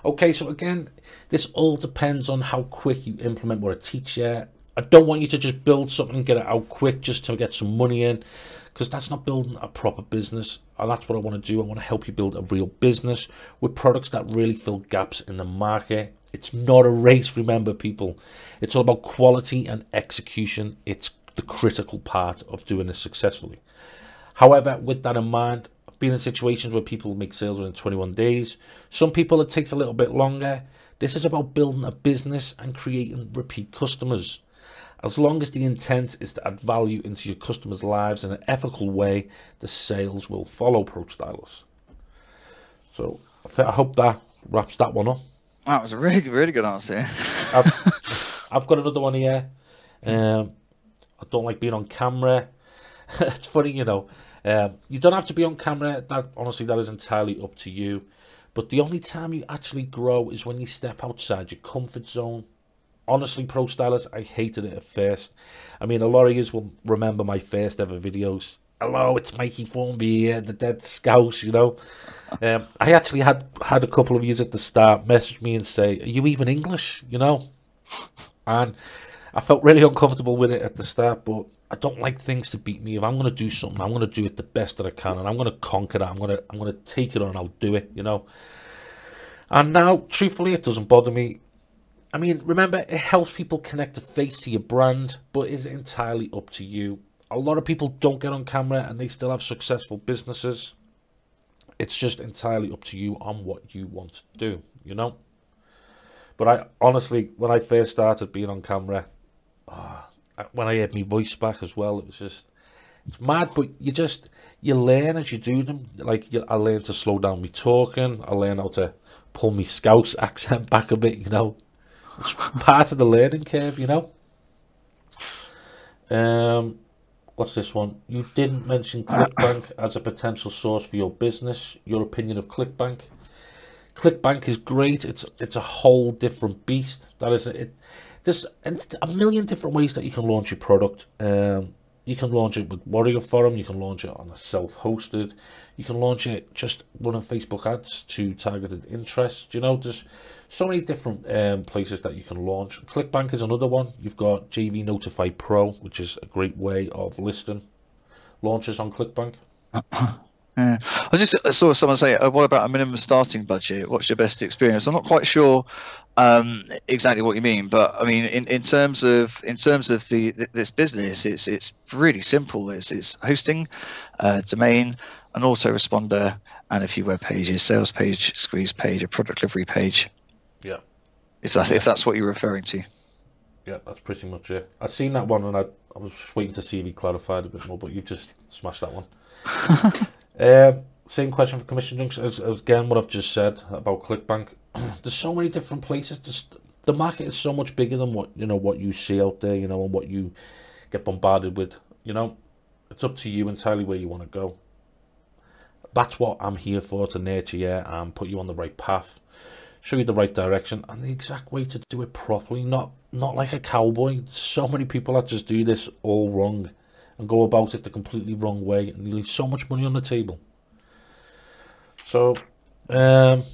Okay, so again, this all depends on how quick you implement what I teach you. I don't want you to just build something and get it out quick just to get some money in, because that's not building a proper business. And that's what I want to do. I want to help you build a real business with products that really fill gaps in the market. It's not a race, remember, people. It's all about quality and execution. It's the critical part of doing this successfully. However, with that in mind, I've been in situations where people make sales within 21 days. Some people, it takes a little bit longer. This is about building a business and creating repeat customers. As long as the intent is to add value into your customers' lives in an ethical way, the sales will follow, ProStylers. So I hope that wraps that one up. That was a really, really good answer. I've got another one here. I don't like being on camera. It's funny, you know. You don't have to be on camera. Honestly, that is entirely up to you. But the only time you actually grow is when you step outside your comfort zone. Honestly, ProStylers, I hated it at first. I mean, a lot of you will remember my first ever videos. Hello, it's Mikey Formby here, the Dead Scouse, you know. I actually had a couple of yous at the start message me and say, are you even English, you know? And I felt really uncomfortable with it at the start, but I don't like things to beat me. If I'm going to do something, I'm going to do it the best that I can, and I'm going to conquer that. I'm going to take it on and I'll do it, you know. And now, truthfully, it doesn't bother me. I mean, remember, it helps people connect a face to your brand, but it's entirely up to you. A lot of people don't get on camera and they still have successful businesses. It's just entirely up to you on what you want to do, you know. But I honestly, when I first started being on camera, when I heard my voice back as well, it was just, it's mad. But you learn as you do them. Like I learned to slow down my talking. I learned how to pull my Scouse accent back a bit. You know, it's part of the learning curve. You know. What's this one? You didn't mention ClickBank as a potential source for your business. Your opinion of ClickBank? ClickBank is great. It's a whole different beast. That is it. There's a million different ways that you can launch your product. You can launch it with Warrior Forum. You can launch it on a self-hosted. You can launch it just running Facebook ads to targeted interest. You know, there's so many different places that you can launch. ClickBank is another one. You've got JV Notify Pro, which is a great way of listing launches on ClickBank. Yeah. I just saw someone say, what about a minimum starting budget? What's your best experience? I'm not quite sure exactly what you mean, but I mean in terms of this business, it's really simple. It's hosting, domain, an autoresponder, and a few web pages, sales page, squeeze page, a product delivery page. Yeah. If that's what you're referring to. Yeah, that's pretty much it. I've seen that one, and I was just waiting to see if he clarified a bit more, but you've just smashed that one. Same question for commission junks as again what I've just said about ClickBank. There's so many different places. The market is so much bigger than what you see out there, and what you get bombarded with. It's up to you entirely where you want to go. That's what I'm here for, to nurture you and put you on the right path, show you the right direction and the exact way to do it properly. Not like a cowboy. So many people that just do this all wrong and go about it the completely wrong way, and you leave so much money on the table. So, have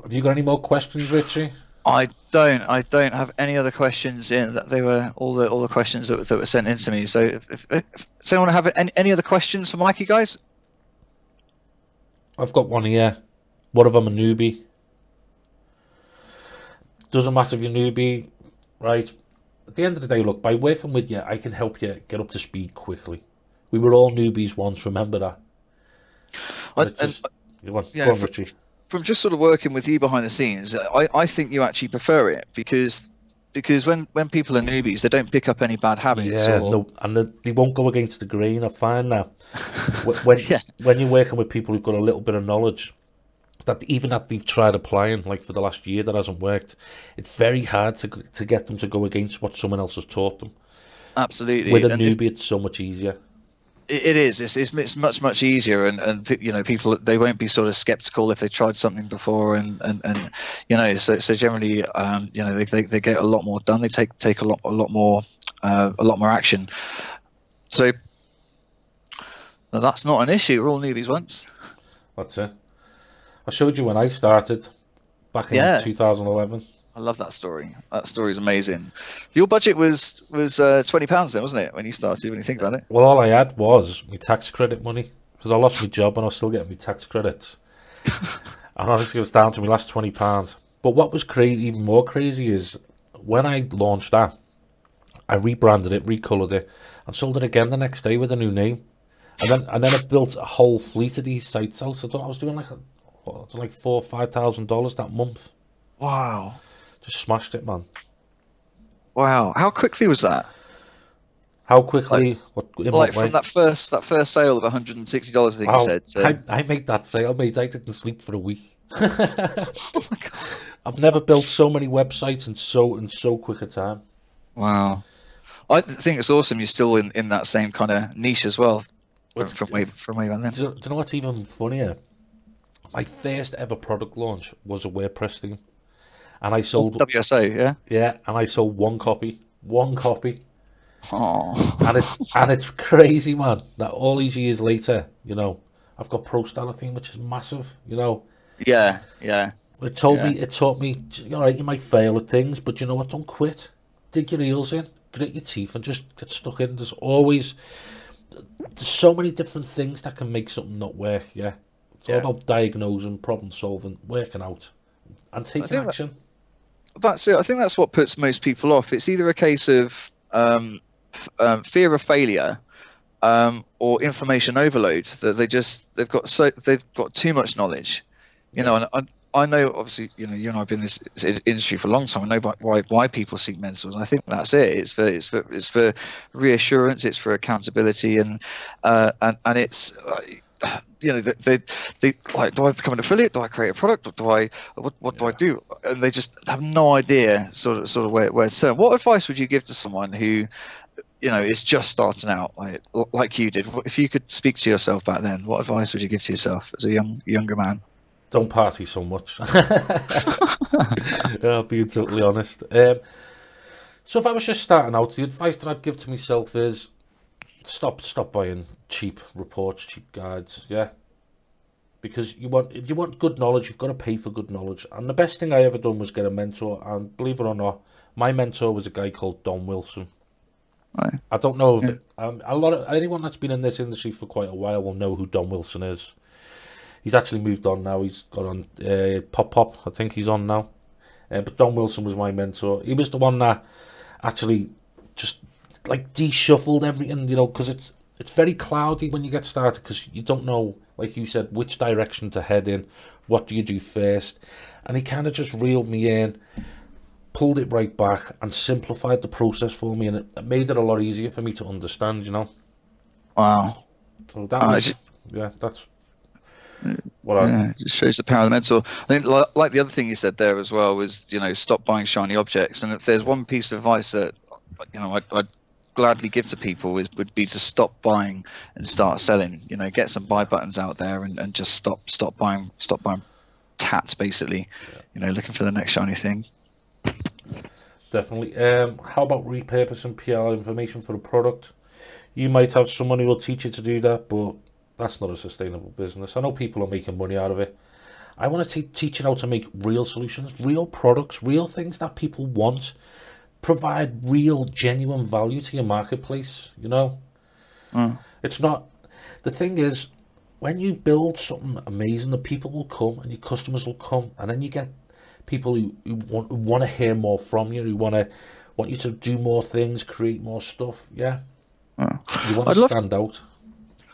you got any more questions, Richie? I don't have any other questions in. That they were all the questions that were sent in to me. So, if does anyone have any other questions for Mikey, guys? I've got one here. What if I'm a newbie? Doesn't matter if you're a newbie, right? At the end of the day, look, by working with you, I can help you get up to speed quickly. We were all newbies once, remember that? Go on, Richie. From just sort of working with you behind the scenes, I think you actually prefer it because when people are newbies, they don't pick up any bad habits. Yeah, no, and they won't go against the grain. I find that when you're working with people who've got a little bit of knowledge, that they've tried applying, like for the last year, that hasn't worked, it's very hard to get them to go against what someone else has taught them. Absolutely. With a newbie, it's so much easier. It is. It's much easier, and people, they won't be sort of skeptical if they tried something before, and so generally they get a lot more done. They take a lot more action. So that's not an issue. We're all newbies once. That's it. I showed you when I started back in 2011. I love that story. That story is amazing. Your budget was £20 then, wasn't it, when you started? When you think about it. Well, all I had was my tax credit money, because I lost my job and I was still getting my tax credits. And honestly, it was down to my last £20. But what was crazy, even more crazy, is when I launched that, I rebranded it, recoloured it, and sold it again the next day with a new name. And then I built a whole fleet of these sites out. So I was doing like $4,000 or $5,000 that month. Wow. Just smashed it, man. Wow. How quickly was that? How quickly? From that first sale of $160, I think you said. I made that sale, mate. I didn't sleep for a week. Oh my God. I've never built so many websites in so quick a time. Wow. I think it's awesome you're still in that same kind of niche as well. From way back then. Do you know what's even funnier? My first ever product launch was a WordPress theme. And I sold WSO, yeah? Yeah, and I sold one copy. Oh. And it's crazy, man, that all these years later, I've got ProStyler theme, which is massive, Yeah. It taught me, all right, you might fail at things, but you know what, don't quit. Dig your heels in, grit your teeth, and just get stuck in. There's so many different things that can make something not work, yeah? It's all about diagnosing, problem solving, working out, and taking action. That's it. I think that's what puts most people off. It's either a case of fear of failure or information overload, that they've got too much knowledge, and I know, obviously, you know, you and I've been in this industry for a long time. I know why people seek mentors, and I think that's it. It's for reassurance, it's for accountability, and it's you know, they like, do I become an affiliate? Do I create a product? Or what do I do? And they just have no idea sort of where to turn. What advice would you give to someone who, you know, is just starting out like you did? If you could speak to yourself back then, what advice would you give to yourself as a younger man? Don't party so much. I'll be totally honest. So if I was just starting out, the advice that I'd give to myself is stop buying cheap reports, cheap guides. Yeah, because if you want good knowledge, you've got to pay for good knowledge. And the best thing I ever done was get a mentor. And believe it or not, my mentor was a guy called Don Wilson. Right. I don't know if anyone that's been in this industry for quite a while will know who Don Wilson is. He's actually moved on now. He's got on Pop. I think he's on now. But Don Wilson was my mentor. He was the one that actually just like de-shuffled everything, you know, because it's very cloudy when you get started, because you don't know, like you said, which direction to head in. What do you do first? And he kind of just reeled me in, pulled it right back, and simplified the process for me, and it made it a lot easier for me to understand, you know. Wow. So that was, that's what it just shows the power of the mentor. I think, like the other thing you said there as well was, you know, stop buying shiny objects. And if there's one piece of advice that, you know, I'd gladly give to people would be to stop buying and start selling. You know, get some buy buttons out there and just stop buying tats, basically. You know, looking for the next shiny thing. Definitely. How about repurposing PLR information for a product? You might have someone who will teach you to do that, but that's not a sustainable business. I know people are making money out of it. I want to teach you how to make real solutions, real products, real things that people want. Provide real, genuine value to your marketplace, you know? It's not... The thing is, when you build something amazing, the people will come and your customers will come, and then you get people who want to hear more from you, who want you to do more things, create more stuff. Yeah, you want to stand out.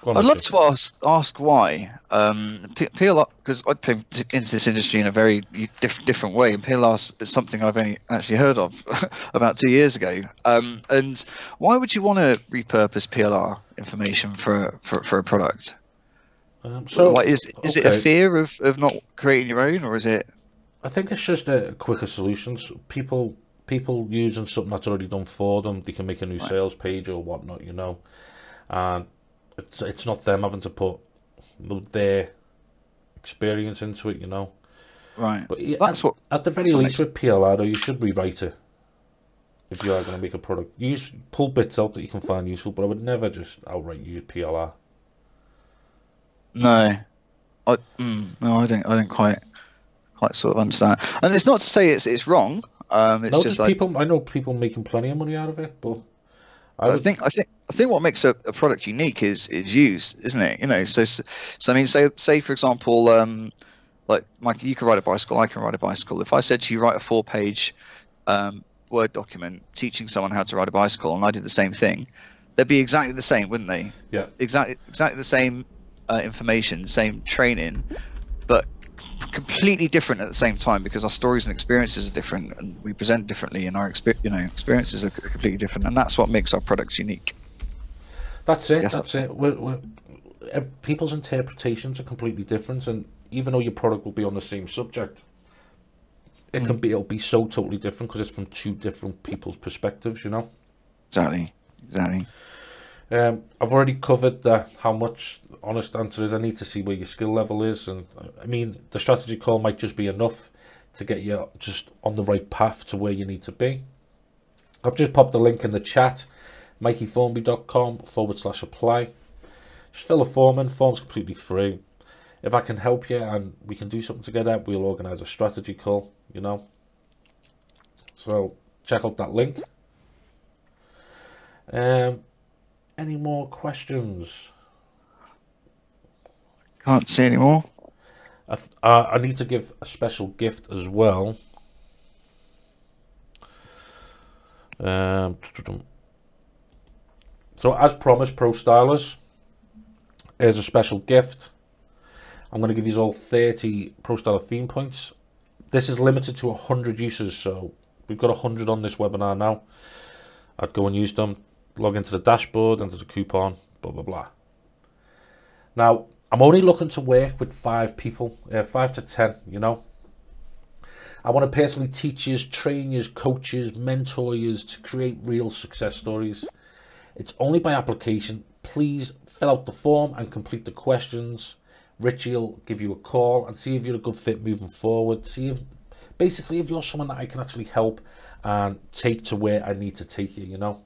I'd love to ask why PLR, because I came into this industry in a very different way, and PLR is something I've only actually heard of about 2 years ago. And why would you want to repurpose PLR information for a product? So, like, is it a fear of not creating your own, or is it? I think it's just a quicker solutions. People using something that's already done for them. They can make a new sales page or whatnot, you know, and it's not them having to put their experience into it, you know. Right. But that's at the very least with PLR, though, you should rewrite it if you are going to make a product. Pull bits out that you can find useful, but I would never just outright use PLR. No, I don't quite sort of understand. And it's not to say it's wrong. It's just like people. I know people making plenty of money out of it, but I think what makes a product unique is use, isn't it? You know, so I mean, say for example, like Mike, you can ride a bicycle, I can ride a bicycle. If I said to you, write a 4-page Word document teaching someone how to ride a bicycle, and I did the same thing, they'd be exactly the same, wouldn't they? Yeah. Exactly the same information, same training, but completely different at the same time, because our stories and experiences are different, and we present differently, and our experiences are completely different, and that's what makes our products unique. That's it. That's it. People's interpretations are completely different, and even though your product will be on the same subject, it'll be so totally different because it's from two different people's perspectives, you know. Exactly. I've already covered how much honest answer is. I need to see where your skill level is, and I mean the strategy call might just be enough to get you just on the right path to where you need to be. I've just popped the link in the chat, mikeyformby.com/apply. Just fill a form in. Form's completely free. If I can help you and we can do something together, we'll organise a strategy call, you know. So check out that link. Any more questions? Can't see any more. I need to give a special gift as well. So as promised, ProStylers, here's a special gift. I'm going to give you all 30 ProStyler theme points. This is limited to 100 users, so we've got 100 on this webinar now. I'd go and use them, log into the dashboard, into the coupon, blah, blah, blah. Now, I'm only looking to work with 5 people, 5 to 10, you know. I want to personally teach you, train you, coach you, mentor you to create real success stories. It's only by application. Please fill out the form and complete the questions. Richie will give you a call and see if you're a good fit moving forward. See if, basically, if you're someone that I can actually help and take to where I need to take you, you know.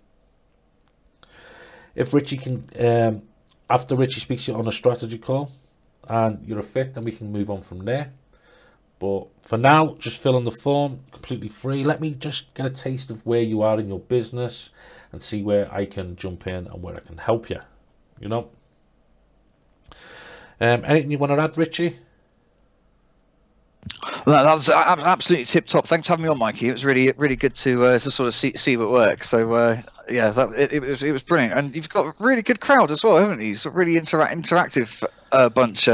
If Richie can, after Richie speaks to you on a strategy call and you're a fit, then we can move on from there. But for now, just fill in the form, completely free. Let me just get a taste of where you are in your business and see where I can jump in and where I can help you, you know. Anything you want to add, Richie? That was absolutely tip top. Thanks for having me on, Mikey. It was really good to sort of see what works. So yeah, it was brilliant, and you've got a really good crowd as well, haven't you? It's a really interactive bunch,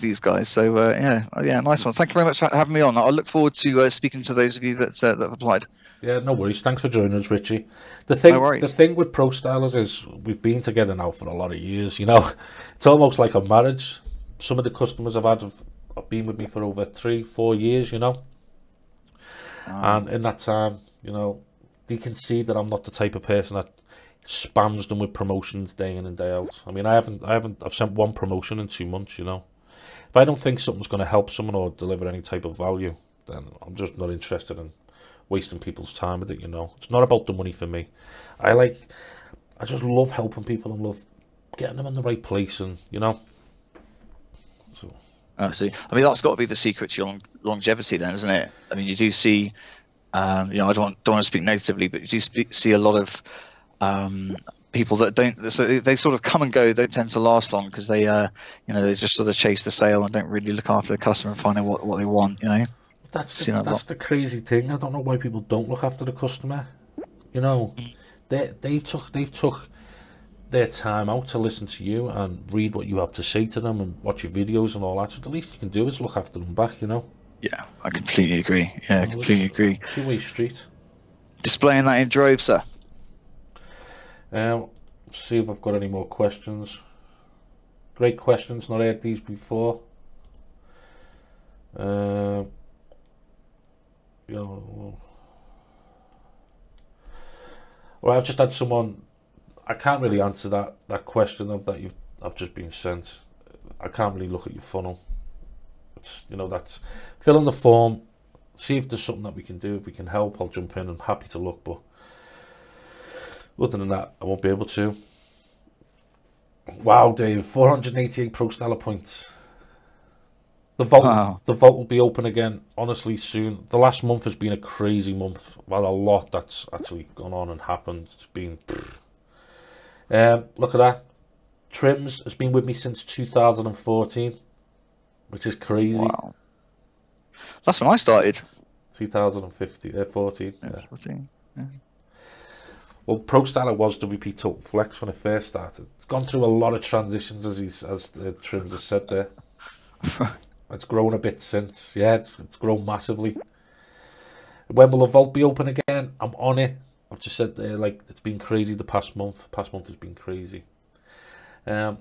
these guys. So yeah, nice one. Thank you very much for having me on. I look forward to speaking to those of you that have applied. Yeah, no worries. Thanks for joining us, Richie. The thing with ProStylers is we've been together now for a lot of years. You know, it's almost like a marriage. Some of the customers I've had have been with me for over 3-4 years. You know, and in that time, you know, they can see that I'm not the type of person that spams them with promotions day in and day out. I mean, I've sent 1 promotion in 2 months. You know, if I don't think something's going to help someone or deliver any type of value, then I'm just not interested in wasting people's time with it. You know, it's not about the money for me. I just love helping people and love getting them in the right place, and you know. So absolutely. I mean, that's got to be the secret to your longevity, then, isn't it? I mean, you do see, you know, I don't want to speak negatively, but you do see a lot of people that don't. So they sort of come and go. They don't tend to last long because they, you know, they just sort of chase the sale and don't really look after the customer and find out what they want. You know. That's the crazy thing. I don't know why people don't look after the customer. You know, they've took their time out to listen to you and read what you have to say to them and watch your videos and all that. So the least you can do is look after them back. You know. Yeah, I completely agree. Yeah, I completely agree. Two-way street. Displaying that in droves, sir. See if I've got any more questions. Great questions. Not heard these before. You know, well, I've just had someone. I can't really answer that question that I've just been sent. I can't really look at your funnel. It's, you know, that's fill in the form, see if there's something that we can do. If we can help, I'll jump in. I'm happy to look, but other than that, I won't be able to. Wow, Dave, 488 ProStyler points. The vault will be open again, honestly, soon. The last month has been a crazy month. Well, a lot that's actually gone on and happened. It's been... look at that. Trims has been with me since 2014, which is crazy. Wow. That's when I started. 2015, 14. Yeah, 14. Yeah. Well, ProStyler was WP Total Flex when it first started. It's gone through a lot of transitions, as Trims has said there. It's grown a bit since. Yeah, it's grown massively. When will the vault be open again? I'm on it. I've just said there, like, it's been crazy the past month. Past month has been crazy. A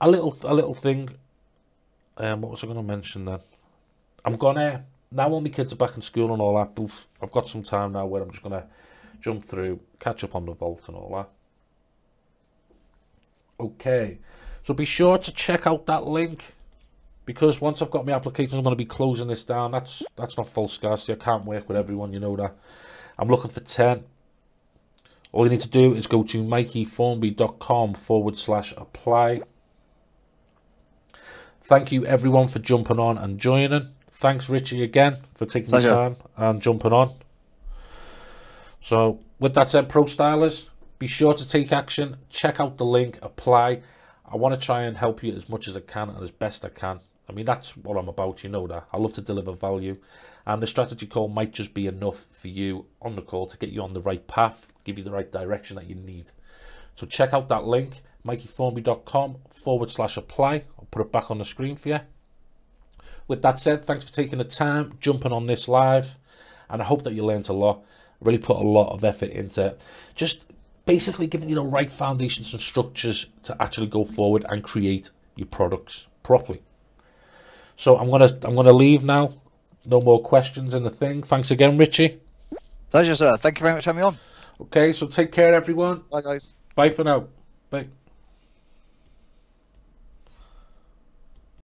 little thing. What was I going to mention then? I'm gonna, now all my kids are back in school and all that, I've got some time now where I'm just gonna jump through, catch up on the vault and all that. Okay, so be sure to check out that link, because once I've got my application, I'm going to be closing this down. That's not full scarcity. I can't work with everyone, you know that. I'm looking for 10. All you need to do is go to mikeyformby.com/apply. Thank you everyone for jumping on and joining. Thanks Richie again for taking the time and jumping on. So with that said, ProStylers, be sure to take action. Check out the link, apply. I want to try and help you as much as I can and as best I can. I mean, that's what I'm about, you know that. I love to deliver value, and the strategy call might just be enough for you on the call to get you on the right path, give you the right direction that you need. So check out that link, mikeyformby.com/apply. I'll put it back on the screen for you. with that said, thanks for taking the time, jumping on this live, and I hope that you learned a lot. I really put a lot of effort into just basically giving you the right foundations and structures to actually go forward and create your products properly. So I'm gonna leave now. No more questions in the thing. Thanks again, Richie. Pleasure, sir. Thank you very much for having me on. Okay, so take care, everyone. Bye, guys. Bye for now. Bye.